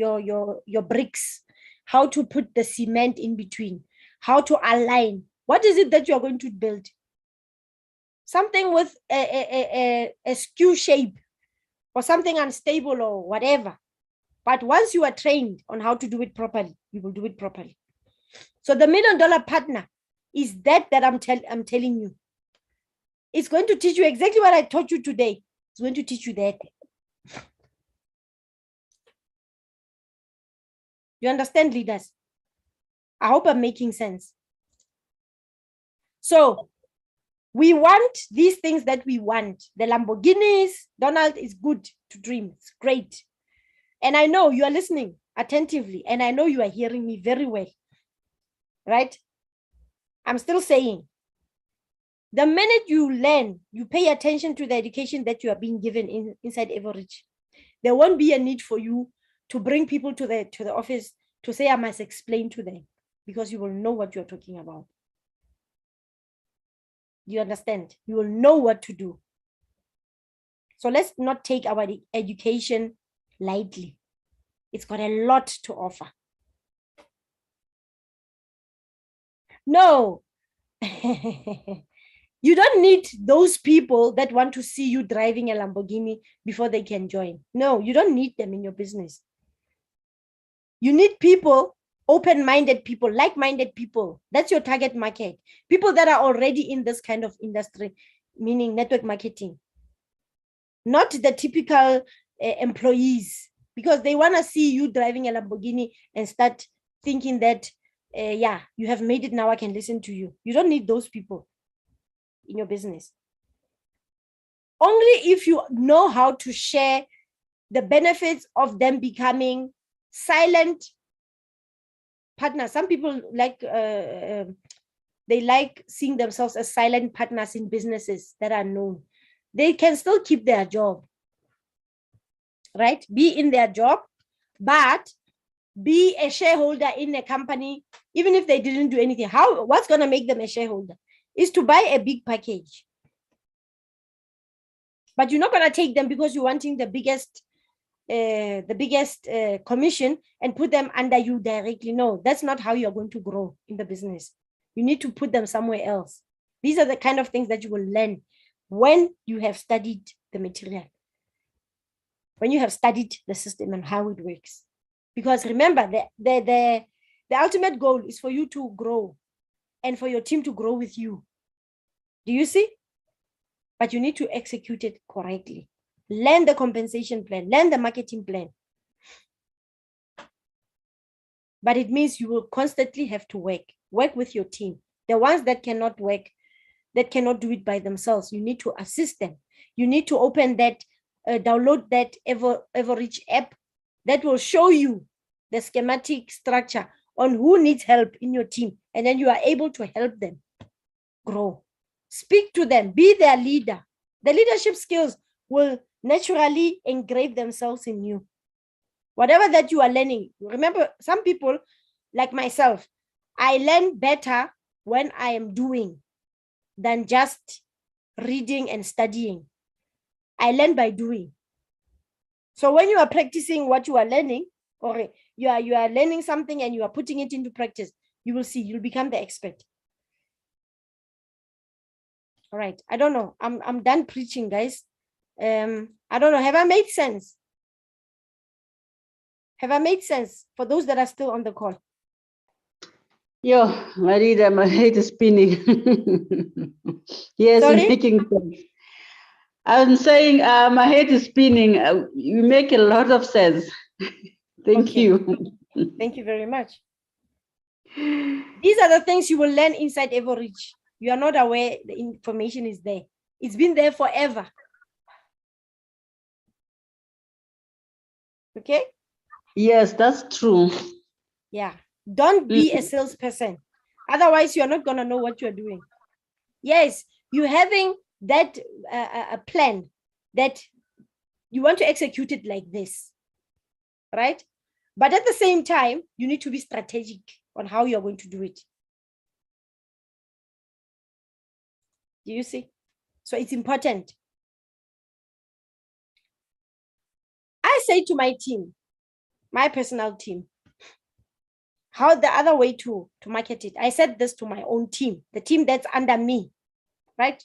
bricks, how to put the cement in between, how to align. What is it that you're going to build? Something with a skew shape, or something unstable, or whatever. But once you are trained on how to do it properly, you will do it properly. So the $1 million partner is that I'm telling you. It's going to teach you exactly what I taught you today. It's going to teach you that. You understand, leaders? I hope I'm making sense. So we want these things that we want. The Lamborghinis, Donald, is good to dream. It's great. And I know you are listening attentively, and I know you are hearing me very well, right? I'm still saying, the minute you learn, you pay attention to the education that you are being given inside Evorich, there won't be a need for you to bring people to the office to say, I must explain to them, because you will know what you're talking about. You understand? You will know what to do. So let's not take our education lightly. It's got a lot to offer. No. You don't need those people that want to see you driving a Lamborghini before they can join. No, you don't need them in your business. You need people, open-minded people, like-minded people. That's your target market. People that are already in this kind of industry, meaning network marketing. Not the typical employees, because they want to see you driving a Lamborghini and start thinking that, yeah, you have made it, now I can listen to you. You don't need those people in your business. Only if you know how to share the benefits of them becoming silent partners. Some people like, they like seeing themselves as silent partners in businesses that are known. They can still keep their job, right? Be in their job, but be a shareholder in a company, even if they didn't do anything. What's going to make them a shareholder is to buy a big package. But you're not going to take them because you're wanting the biggest commission and put them under you directly. No, that's not how you're going to grow in the business. You need to put them somewhere else. These are the kind of things that you will learn when you have studied the material, when you have studied the system and how it works. Because remember, the ultimate goal is for you to grow and for your team to grow with you. Do you see? But you need to execute it correctly. Learn the compensation plan, learn the marketing plan. But it means you will constantly have to work with your team. The ones that cannot work, that cannot do it by themselves, you need to assist them. You need to open that, download that Evorich app that will show you the schematic structure on who needs help in your team. And then you are able to help them grow. Speak to them, be their leader. The leadership skills will naturally engrave themselves in you. Whatever that you are learning, remember, some people like myself, I learn better when I am doing than just reading and studying. I learn by doing. So when you are practicing what you are learning, or you are learning something and you are putting it into practice, you will see, you'll become the expert. All right, I don't know. I'm done preaching, guys. I don't know. Have I made sense? Have I made sense for those that are still on the call? Yo, Marita, my head is spinning. Yes, Sorry? making sense. I'm saying my head is spinning. You make a lot of sense. Thank you. Thank you very much. These are the things you will learn inside Evorich. You are not aware the information is there. It's been there forever. Okay? Yes, that's true. Yeah. Don't be a salesperson. Otherwise, you're not going to know what you're doing. Yes, you're having that a plan that you want to execute it like this, right? But at the same time, you need to be strategic on how you're going to do it. Do you see? So it's important. I say to my team, my personal team, how the other way to market it. I said this to my own team, the team that's under me, right?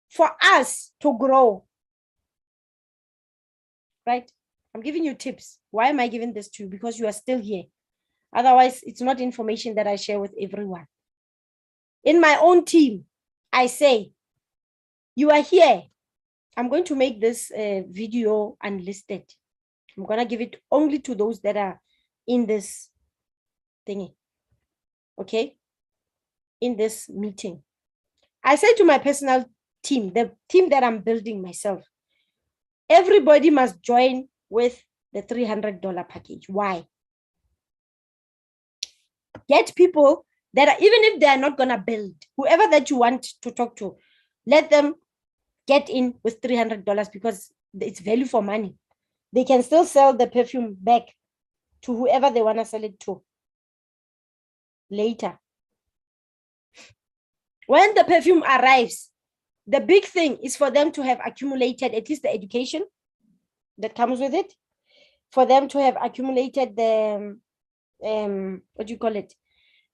For us to grow, right? I'm giving you tips. Why am I giving this to you? Because you are still here. Otherwise, it's not information that I share with everyone. In my own team, I say, you are here. I'm going to make this video unlisted. I'm going to give it only to those that are in this thingy, okay, in this meeting. I said to my personal team, the team that I'm building myself, everybody must join with the $300 package. Why? Get people that are, even if they are not going to build, whoever that you want to talk to, let them get in with $300 because it's value for money. They can still sell the perfume back to whoever they want to sell it to later. When the perfume arrives, the big thing is for them to have accumulated at least the education that comes with it, for them to have accumulated the what do you call it,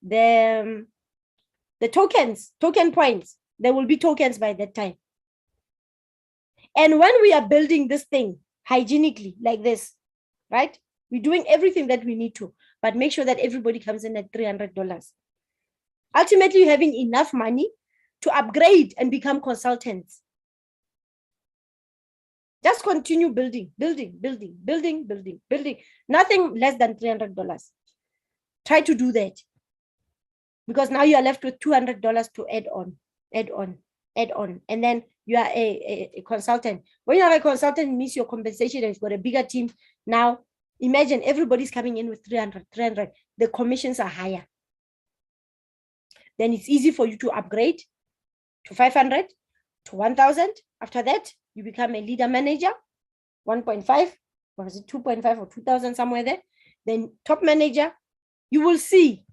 the token points. There will be tokens by that time. And when we are building this thing hygienically like this, right, we're doing everything that we need to, but make sure that everybody comes in at $300. Ultimately, you're having enough money to upgrade and become consultants. Just continue building. Nothing less than $300. Try to do that. Because now you are left with $200 to add on. And then you are a consultant. When you are a consultant, it means your compensation has got a bigger team. Now, imagine everybody's coming in with 300. The commissions are higher. Then it's easy for you to upgrade to 500, to 1,000. After that, you become a leader manager, 1.5, or is it 2.5 or 2,000, somewhere there. Then top manager, you will see.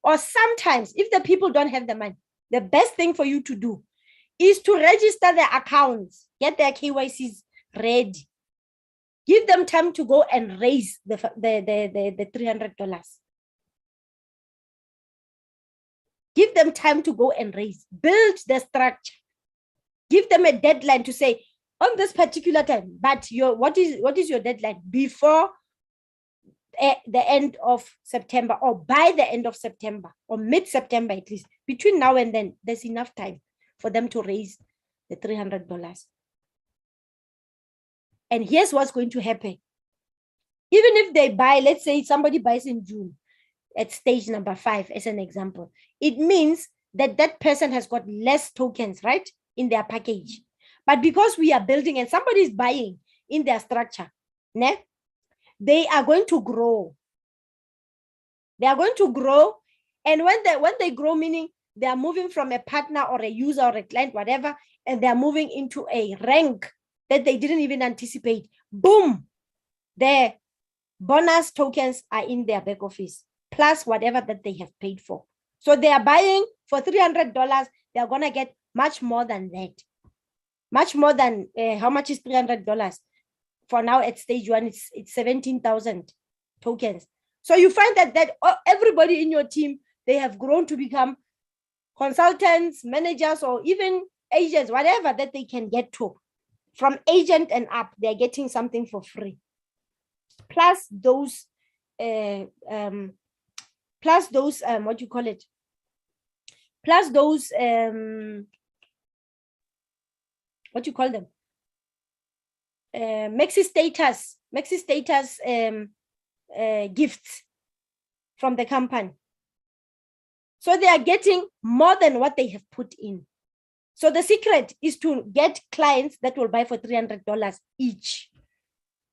Or sometimes, if the people don't have the money, the best thing for you to do is to register their accounts, get their KYCs ready. Give them time to go and raise the $300. Give them time to go and raise, build the structure. Give them a deadline to say, on this particular time, but what is your deadline? Before the end of September, or by the end of September, or mid-September at least. Between now and then, there's enough time for them to raise the $300. And here's what's going to happen. Even if they buy, let's say somebody buys in June at stage number 5, as an example, it means that that person has got less tokens, right, in their package. But because we are building and somebody is buying in their structure, né? They are going to grow. They are going to grow. And when they grow, meaning they are moving from a partner or a user or a client, whatever, and they are moving into a rank that they didn't even anticipate. Boom! Their bonus tokens are in their back office, plus whatever that they have paid for. So they are buying for $300. They are going to get much more than that. Much more than, how much is $300? For now at stage 1, it's 17,000 tokens. So you find that everybody in your team, they have grown to become consultants, managers, or even agents, whatever that they can get to. From agent and up, they're getting something for free. Plus those, what do you call it? Plus those, what do you call them? Maxi status gifts from the company. So they are getting more than what they have put in. So the secret is to get clients that will buy for $300 each.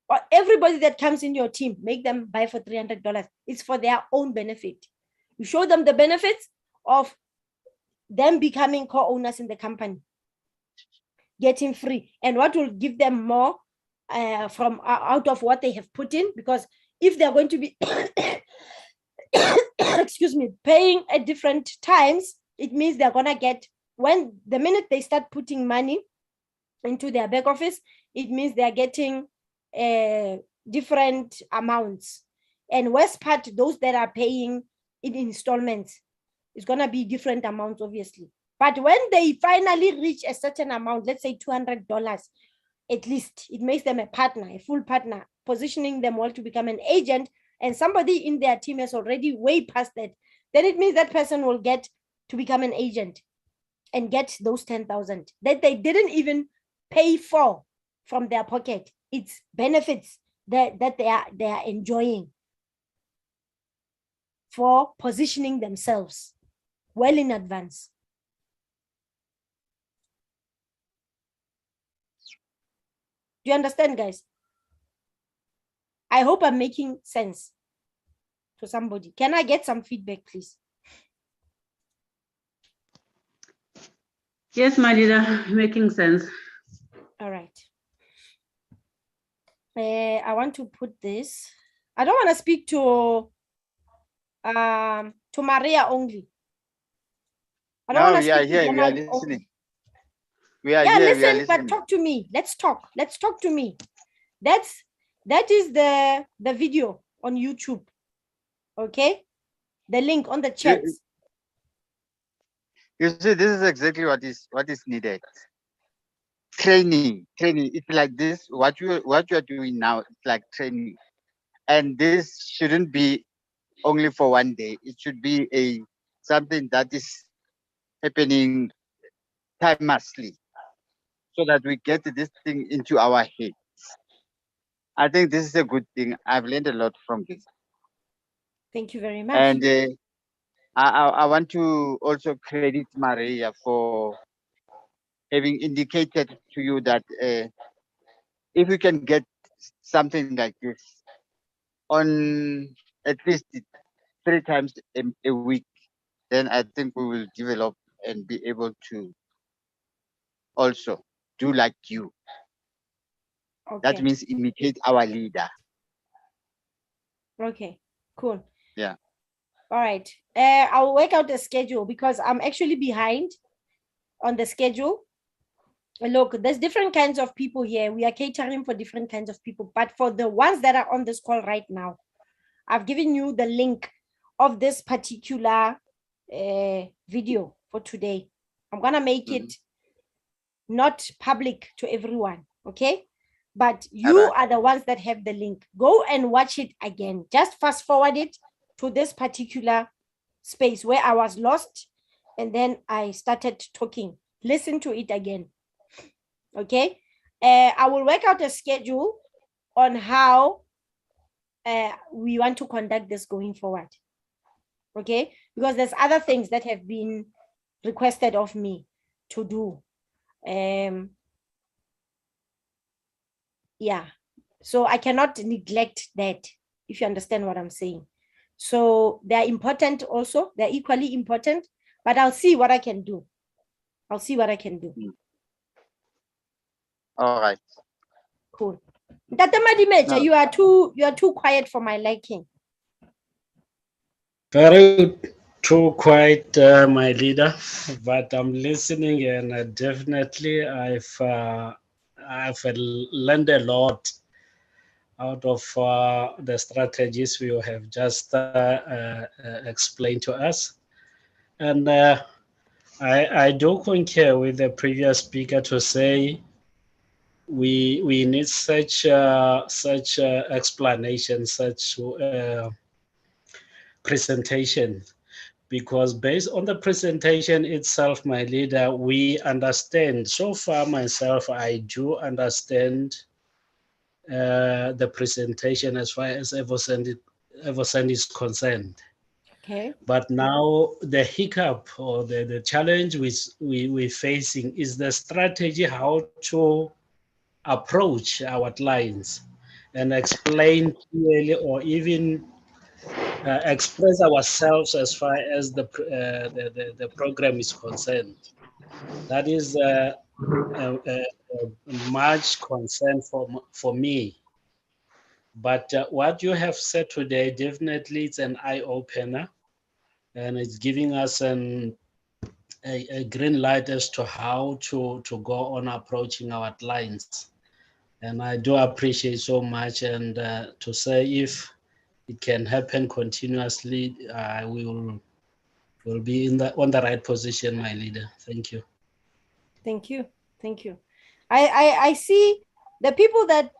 Or everybody that comes in your team, make them buy for $300. It's for their own benefit. You show them the benefits of them becoming co-owners in the company, getting free, and what will give them more from out of what they have put in. Because if they're going to be excuse me, paying at different times, it means they're gonna get, when the minute they start putting money into their back office, it means they're getting different amounts. And worst part, those that are paying in installments, it's gonna be different amounts, obviously. But when they finally reach a certain amount, let's say $200, at least, it makes them a partner, a full partner, positioning them well to become an agent, and somebody in their team has already way past that. Then it means that person will get to become an agent and get those 10,000 that they didn't even pay for from their pocket. It's benefits that they are enjoying. for positioning themselves well in advance. Do you understand, guys? I hope I'm making sense to somebody. Can I get some feedback, please? Yes, my leader, making sense. All right. I want to put this. I don't want to speak to Maria only. I don't want to speak to we are Jamal listening. only. We are Yeah, here, listen, we are but listening. talk to me. Let's talk. Let's talk to me. That is the video on YouTube. Okay, the link on the chat. You see, this is exactly what is needed. Training. It's like this. What you are doing now, it's like training, and this shouldn't be only for one day. It should be something that is happening timelessly, so that we get this thing into our heads. I think this is a good thing. I've learned a lot from this. Thank you very much. And I want to also credit Maria for having indicated to you that if we can get something like this on at least 3 times a week, then I think we will develop and be able to also do like you. Okay. That means imitate our leader. Okay, cool. Yeah. All right. I'll work out the schedule because I'm actually behind on the schedule. Look, there's different kinds of people here. We are catering for different kinds of people. But for the ones that are on this call right now, I've given you the link of this particular video for today. I'm going to make it not public to everyone, okay? But you are the ones that have the link. Go and watch it again. Just fast forward it to this particular space where I was lost and then I started talking. Listen to it again. Okay, I will work out a schedule on how we want to conduct this going forward. Okay, because there's other things that have been requested of me to do. Yeah, so I cannot neglect that, if you understand what I'm saying. So they're important also, they're equally important, but I'll see what I can do. I'll see what I can do. All right. Cool. Dr. Madimeja, no. you are too quiet for my liking. Very too quiet, my leader, but I'm listening, and definitely I've learned a lot out of the strategies you have just explained to us, and I do concur with the previous speaker to say we need such explanation, such presentation, because based on the presentation itself, my leader, we understand. So far, myself, I do understand the presentation as far as Evoscent is concerned. Okay. But now the hiccup or the challenge we're facing is the strategy, how to approach our clients and explain clearly or even express ourselves as far as the program is concerned. That is much concern for me. But what you have said today, definitely it's an eye-opener, and it's giving us a green light as to how to go on approaching our clients. And I do appreciate so much, and to say if it can happen continuously, we will be on the right position, my leader. Thank you. Thank you. Thank you. I see the people that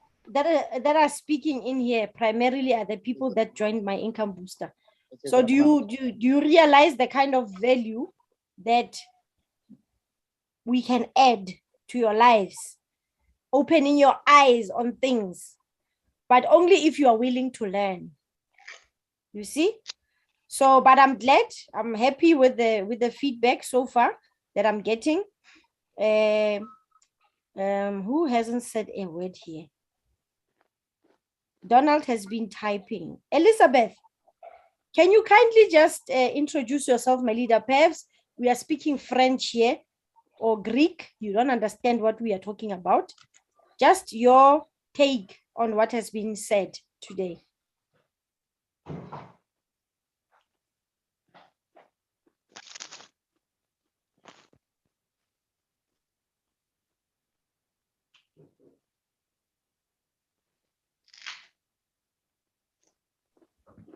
are speaking in here primarily are the people that joined my income booster. So do you realize the kind of value that we can add to your lives, opening your eyes on things, but only if you are willing to learn. You see? So, but I'm glad, I'm happy with the feedback so far that I'm getting. Who hasn't said a word here? Donald has been typing. Elizabeth, can you kindly just introduce yourself, my leader? Perhaps we are speaking French here or Greek. You don't understand what we are talking about. Just your take on what has been said today.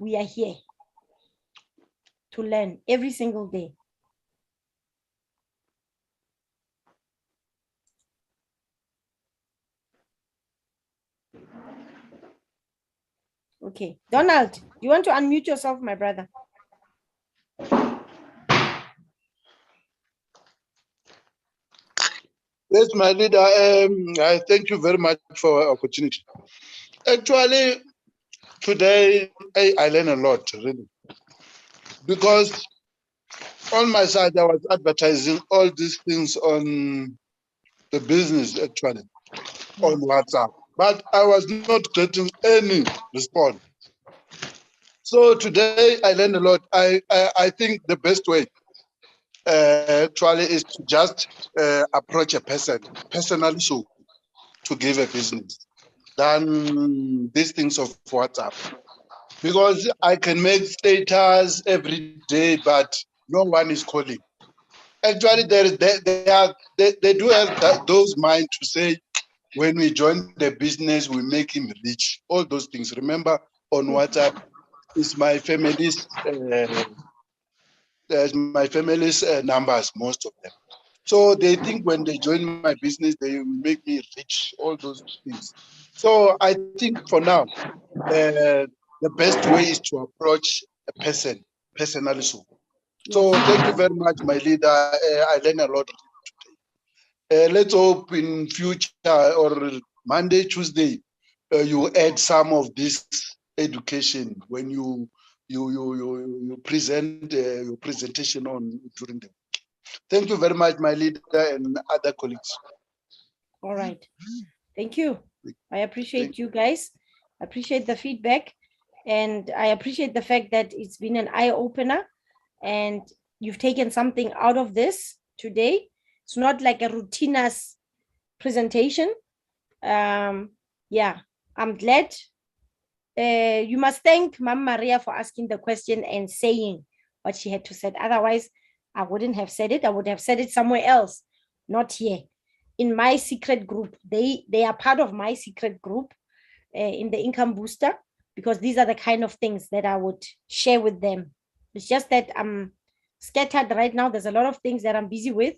We are here to learn every single day. Okay, Donald, you want to unmute yourself, my brother? Yes, my leader, I thank you very much for the opportunity. Actually, today I learned a lot, really. Because on my side, I was advertising all these things on the business, actually, on WhatsApp. But I was not getting any response. So today I learned a lot. I think the best way actually is to just approach a person personally, so to give a business than these things of WhatsApp, because I can make status every day, but no one is calling. Actually, they do have those mind to say, when we join the business, we make him rich. All those things. Remember, on WhatsApp, it's my family's numbers, most of them. So they think when they join my business, they will make me rich, all those things. So I think for now, the best way is to approach a person personally. So thank you very much, my leader. I learned a lot today. Let's hope in future or Monday, Tuesday, you add some of this education when you present your presentation on during the week. Thank you very much, my leader and other colleagues. All right. Thank you. I appreciate you guys. I appreciate the feedback. And I appreciate the fact that it's been an eye-opener and you've taken something out of this today. It's not like a routinous presentation. Yeah, I'm glad. You must thank Mama Maria for asking the question and saying what she had to say. Otherwise, I wouldn't have said it. I would have said it somewhere else, not here. In my secret group, they are part of my secret group in the income booster, because these are the kind of things that I would share with them. It's just that I'm scattered right now. There's a lot of things that I'm busy with,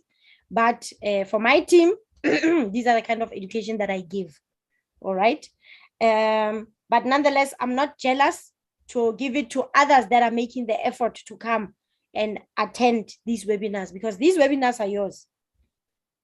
but for my team, these are the kind of education that I give. All right. But nonetheless, I'm not jealous to give it to others that are making the effort to come and attend these webinars, because these webinars are yours.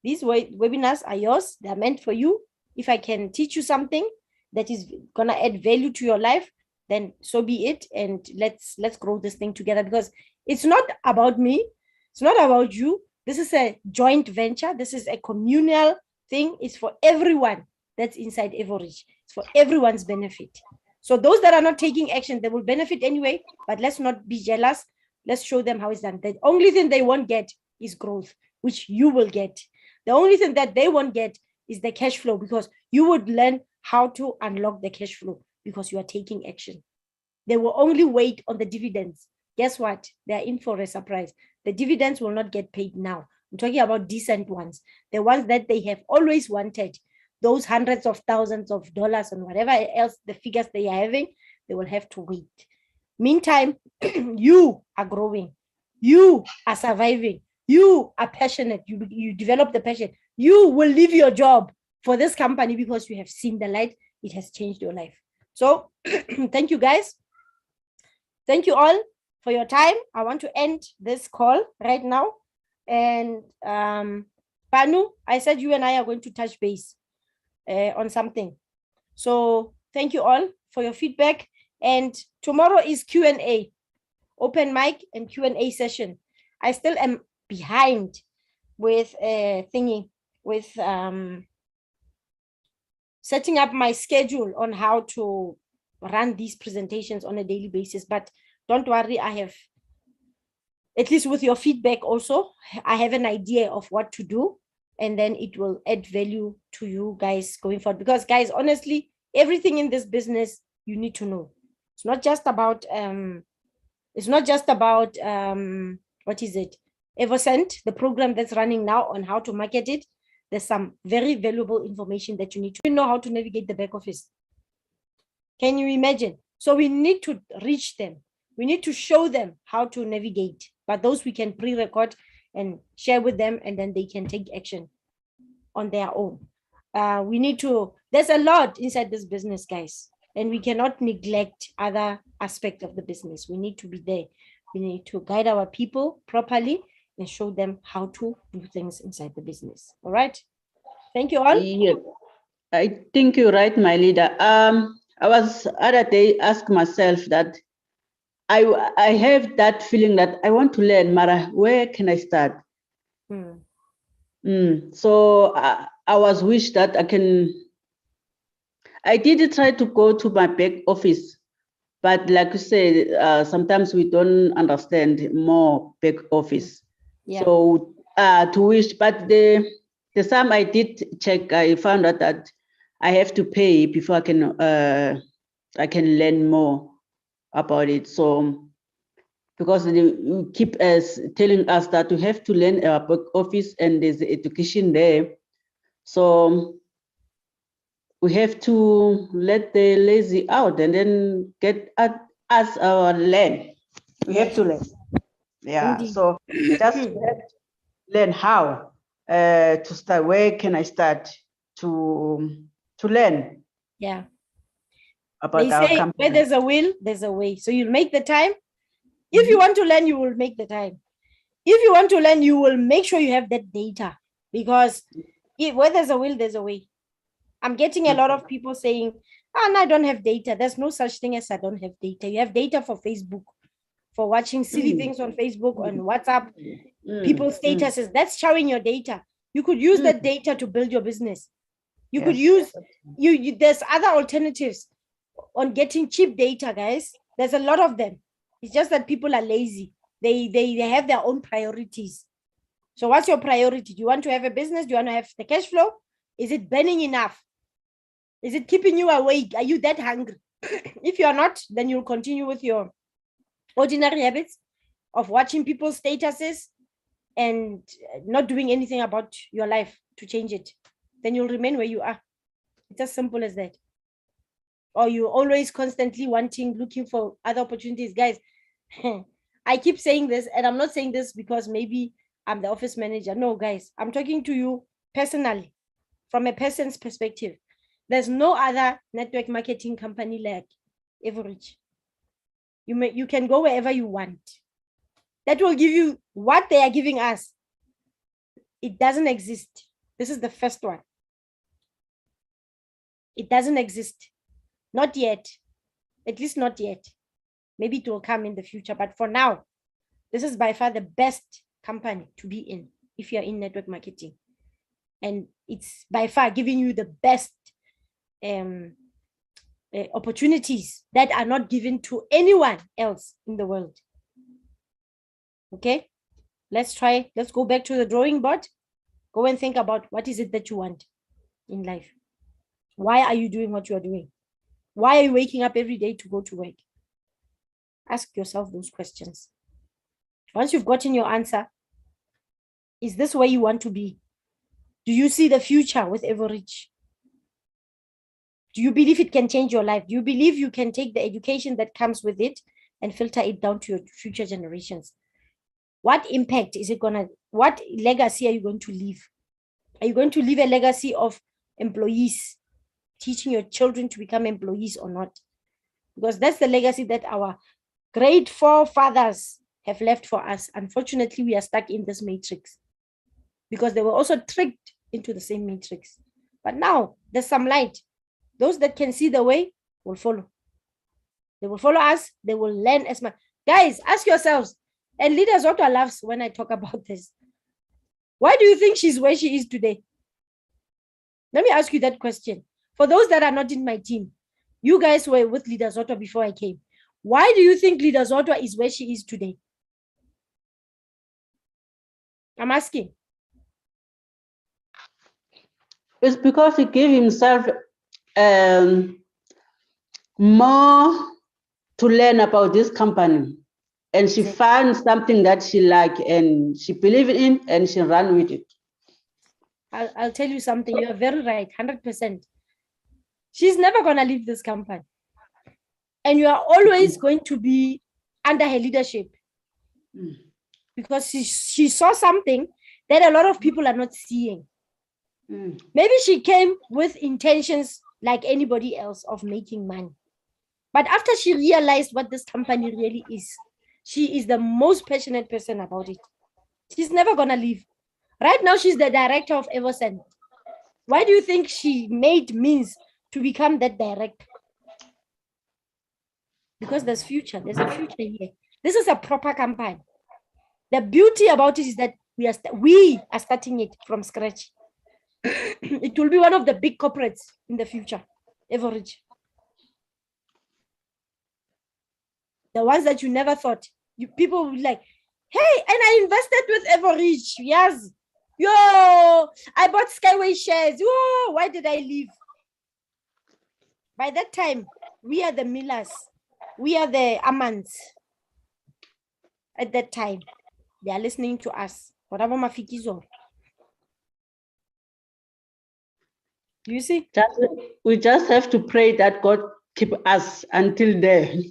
These webinars are yours. They're meant for you. If I can teach you something that is going to add value to your life, then so be it. And let's grow this thing together, because it's not about me. It's not about you. This is a joint venture. This is a communal thing. It's for everyone that's inside Evorich. It's for everyone's benefit. So those that are not taking action, they will benefit anyway, but let's not be jealous. Let's show them how it's done. The only thing they won't get is growth, which you will get. The only thing that they won't get is the cash flow, because you would learn how to unlock the cash flow because you are taking action. They will only wait on the dividends. Guess what? They're in for a surprise. The dividends will not get paid now. I'm talking about decent ones, the ones that they have always wanted. Those hundreds of thousands of dollars and whatever else the figures they are having, they will have to wait. Meantime, you are growing. You are surviving. You are passionate. You develop the passion. You will leave your job for this company because you have seen the light. It has changed your life. So thank you, guys. Thank you all for your time. I want to end this call right now. And Panu, I said you and I are going to touch base on something. So thank you all for your feedback. And tomorrow is Q&A. open mic and Q&A session. I still am behind with setting up my schedule on how to run these presentations on a daily basis. But don't worry, I have, at least with your feedback also, I have an idea of what to do, and then it will add value to you guys going forward. Because guys, honestly, everything in this business you need to know. It's not just about what is it? Evoscent, the program that's running now on how to market it. There's some very valuable information that you need to know how to navigate the back office. Can you imagine? So we need to reach them. We need to show them how to navigate, but those we can pre-record and share with them, and then they can take action on their own. There's a lot inside this business, guys, and we cannot neglect other aspects of the business. We need to be there. We need to guide our people properly and show them how to do things inside the business. All right. Thank you all. Yeah, I think you're right, my leader. I was other day ask myself that I have that feeling that I want to learn, Mara, where can I start? So I was wish that I did try to go to my back office, but like you said, sometimes we don't understand more back office. Yeah. So to wish, but the time I did check, I found out that I have to pay before I can learn more about it. So because they keep telling us that we have to learn our back office and there's education there. So we have to let the lazy out and then get us our learn. We have to learn. Yeah. Indeed. So just learn how to start. Where can I start to learn? Yeah. About they our say company. Where there's a will, there's a way. So you'll make the time. If you want to learn, you will make the time. If you want to learn, you will make sure you have that data, because where there's a will, there's a way. I'm getting a lot of people saying, no, I don't have data. There's no such thing as I don't have data. You have data for Facebook, for watching silly things on Facebook, on WhatsApp, people's statuses. That's showing your data. You could use that data to build your business. You could use, there's other alternatives on getting cheap data, guys. There's a lot of them. It's just that people are lazy. They have their own priorities. So what's your priority? Do you want to have a business? Do you want to have the cash flow? Is it burning enough? Is it keeping you awake? Are you that hungry? If you're not, then you'll continue with your ordinary habits of watching people's statuses and not doing anything about your life to change it. Then you'll remain where you are. It's as simple as that. Or you're always constantly looking for other opportunities. Guys, I keep saying this, and I'm not saying this because maybe I'm the office manager. No, guys, I'm talking to you personally, from a person's perspective. There's no other network marketing company like Evorich. You can go wherever you want. That will give you what they are giving us. It doesn't exist. This is the first one. It doesn't exist. Not yet. At least not yet. Maybe it will come in the future. But for now, this is by far the best company to be in if you're in network marketing. And it's by far giving you the best opportunities that are not given to anyone else in the world. Okay, let's go back to the drawing board. Go and think about what is it that you want in life. Why are you doing what you are doing? Why are you waking up every day to go to work? Ask yourself those questions. Once you've gotten your answer, is this where you want to be? Do you see the future with Evorich? Do you believe it can change your life? Do you believe you can take the education that comes with it and filter it down to your future generations? What impact is it what legacy are you going to leave? Are you going to leave a legacy of employees, teaching your children to become employees or not? Because that's the legacy that our great forefathers have left for us. Unfortunately, we are stuck in this matrix because they were also tricked into the same matrix. But now there's some light. Those that can see the way will follow. They will follow us. They will learn as much. Guys, ask yourselves, and leaders also laughs when I talk about this. Why do you think she's where she is today? Let me ask you that question. For those that are not in my team, you guys were with Leader Zotwa before I came. Why do you think Leader Zotwa is where she is today? I'm asking. It's because he gave himself more to learn about this company. And she found something that she liked and she believed in and she ran with it. I'll tell you something. You're very right, 100%. She's never going to leave this company. And you are always going to be under her leadership. Because she saw something that a lot of people are not seeing. Maybe she came with intentions like anybody else of making money. But after she realized what this company really is, she is the most passionate person about it. She's never going to leave. Right now, she's the director of Evoscent. Why do you think she made means to become that director? Because there's future. There's a future here. This is a proper company. The beauty about it is that we are starting it from scratch. It will be one of the big corporates in the future. Evorich. The ones that you never thought. People will be like, hey, and I invested with Evorich. Yes. Yo, I bought Skyway shares. Yo, why did I leave? By that time, we are the Millers. We are the Amans. At that time, they are listening to us. You see? We just have to pray that God keep us until then.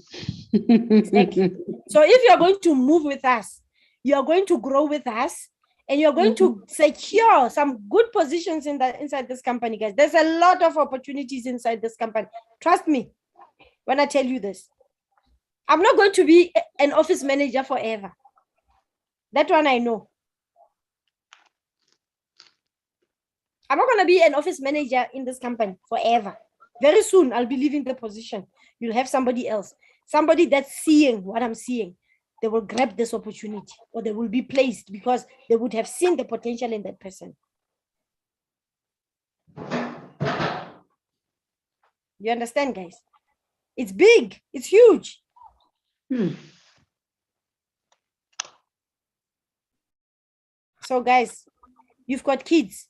Exactly. So if you're going to move with us, you're going to grow with us, and you're going to secure some good positions inside this company, guys. There's a lot of opportunities inside this company. Trust me when I tell you this. I'm not going to be an office manager forever. That one I know. I'm not going to be an office manager in this company forever. Very soon, I'll be leaving the position. You'll have somebody else. Somebody that's seeing what I'm seeing. They will grab this opportunity, or they will be placed because they would have seen the potential in that person. You understand, guys? It's big. It's huge. So, guys, you've got kids.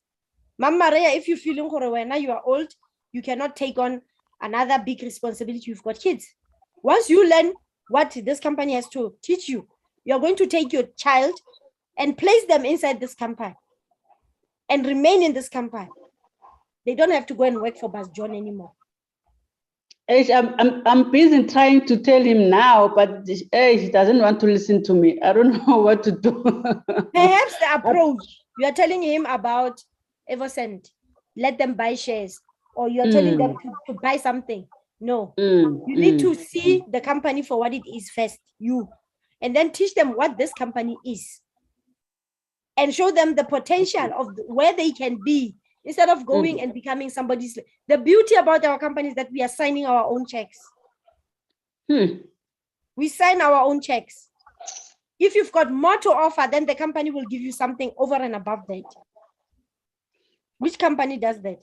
Mama Maria, if you're feeling now you are old, you cannot take on another big responsibility. You've got kids. Once you learn what this company has to teach you, you're going to take your child and place them inside this company and remain in this company. They don't have to go and work for Bas John anymore. I'm busy trying to tell him now, but he doesn't want to listen to me. I don't know what to do. Perhaps the approach, you are telling him about Evoscent, let them buy shares, or you're telling them to buy something. No, you need to see the company for what it is first, and then teach them what this company is and show them the potential of where they can be instead of going and becoming somebody's. The beauty about our company is that we are signing our own checks. We sign our own checks. If you've got more to offer, then the company will give you something over and above that. Which company does that?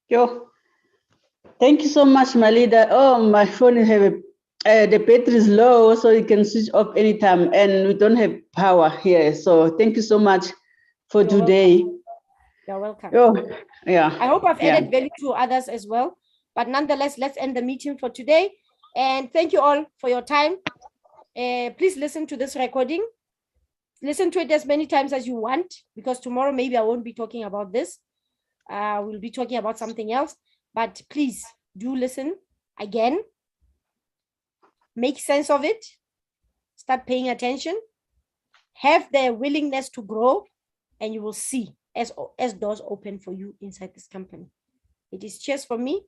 Yo, thank you so much, my leader. Oh, my phone is heavy. The battery is low, so you can switch off anytime, and we don't have power here. So thank you so much for today. You're welcome. Oh, yeah. I hope I've added value to others as well. But nonetheless, let's end the meeting for today. And thank you all for your time. Please listen to this recording. Listen to it as many times as you want, because tomorrow maybe I won't be talking about this. We'll be talking about something else. But please do listen again. Make sense of it. Start paying attention. Have the willingness to grow, and you will see as doors open for you inside this company. It is cheers for me.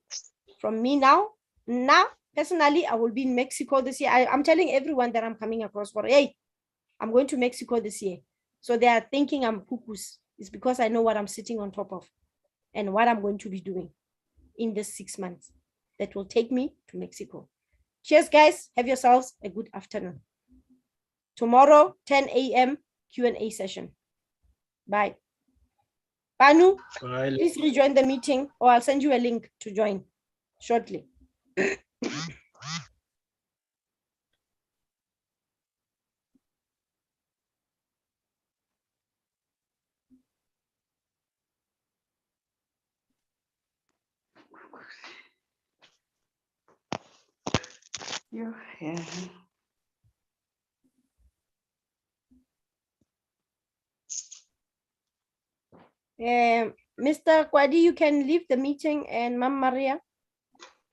From me now. Now, personally, I will be in Mexico this year. I'm telling everyone that I'm coming across for, hey, I'm going to Mexico this year. So they are thinking I'm cuckoos. It's because I know what I'm sitting on top of and what I'm going to be doing in this 6 months that will take me to Mexico. Cheers, guys. Have yourselves a good afternoon. Tomorrow, 10 a.m. Q&A session. Bye. Banu, please rejoin the meeting, or I'll send you a link to join shortly. Mr. Kwadi, you can leave the meeting, and Mam Maria.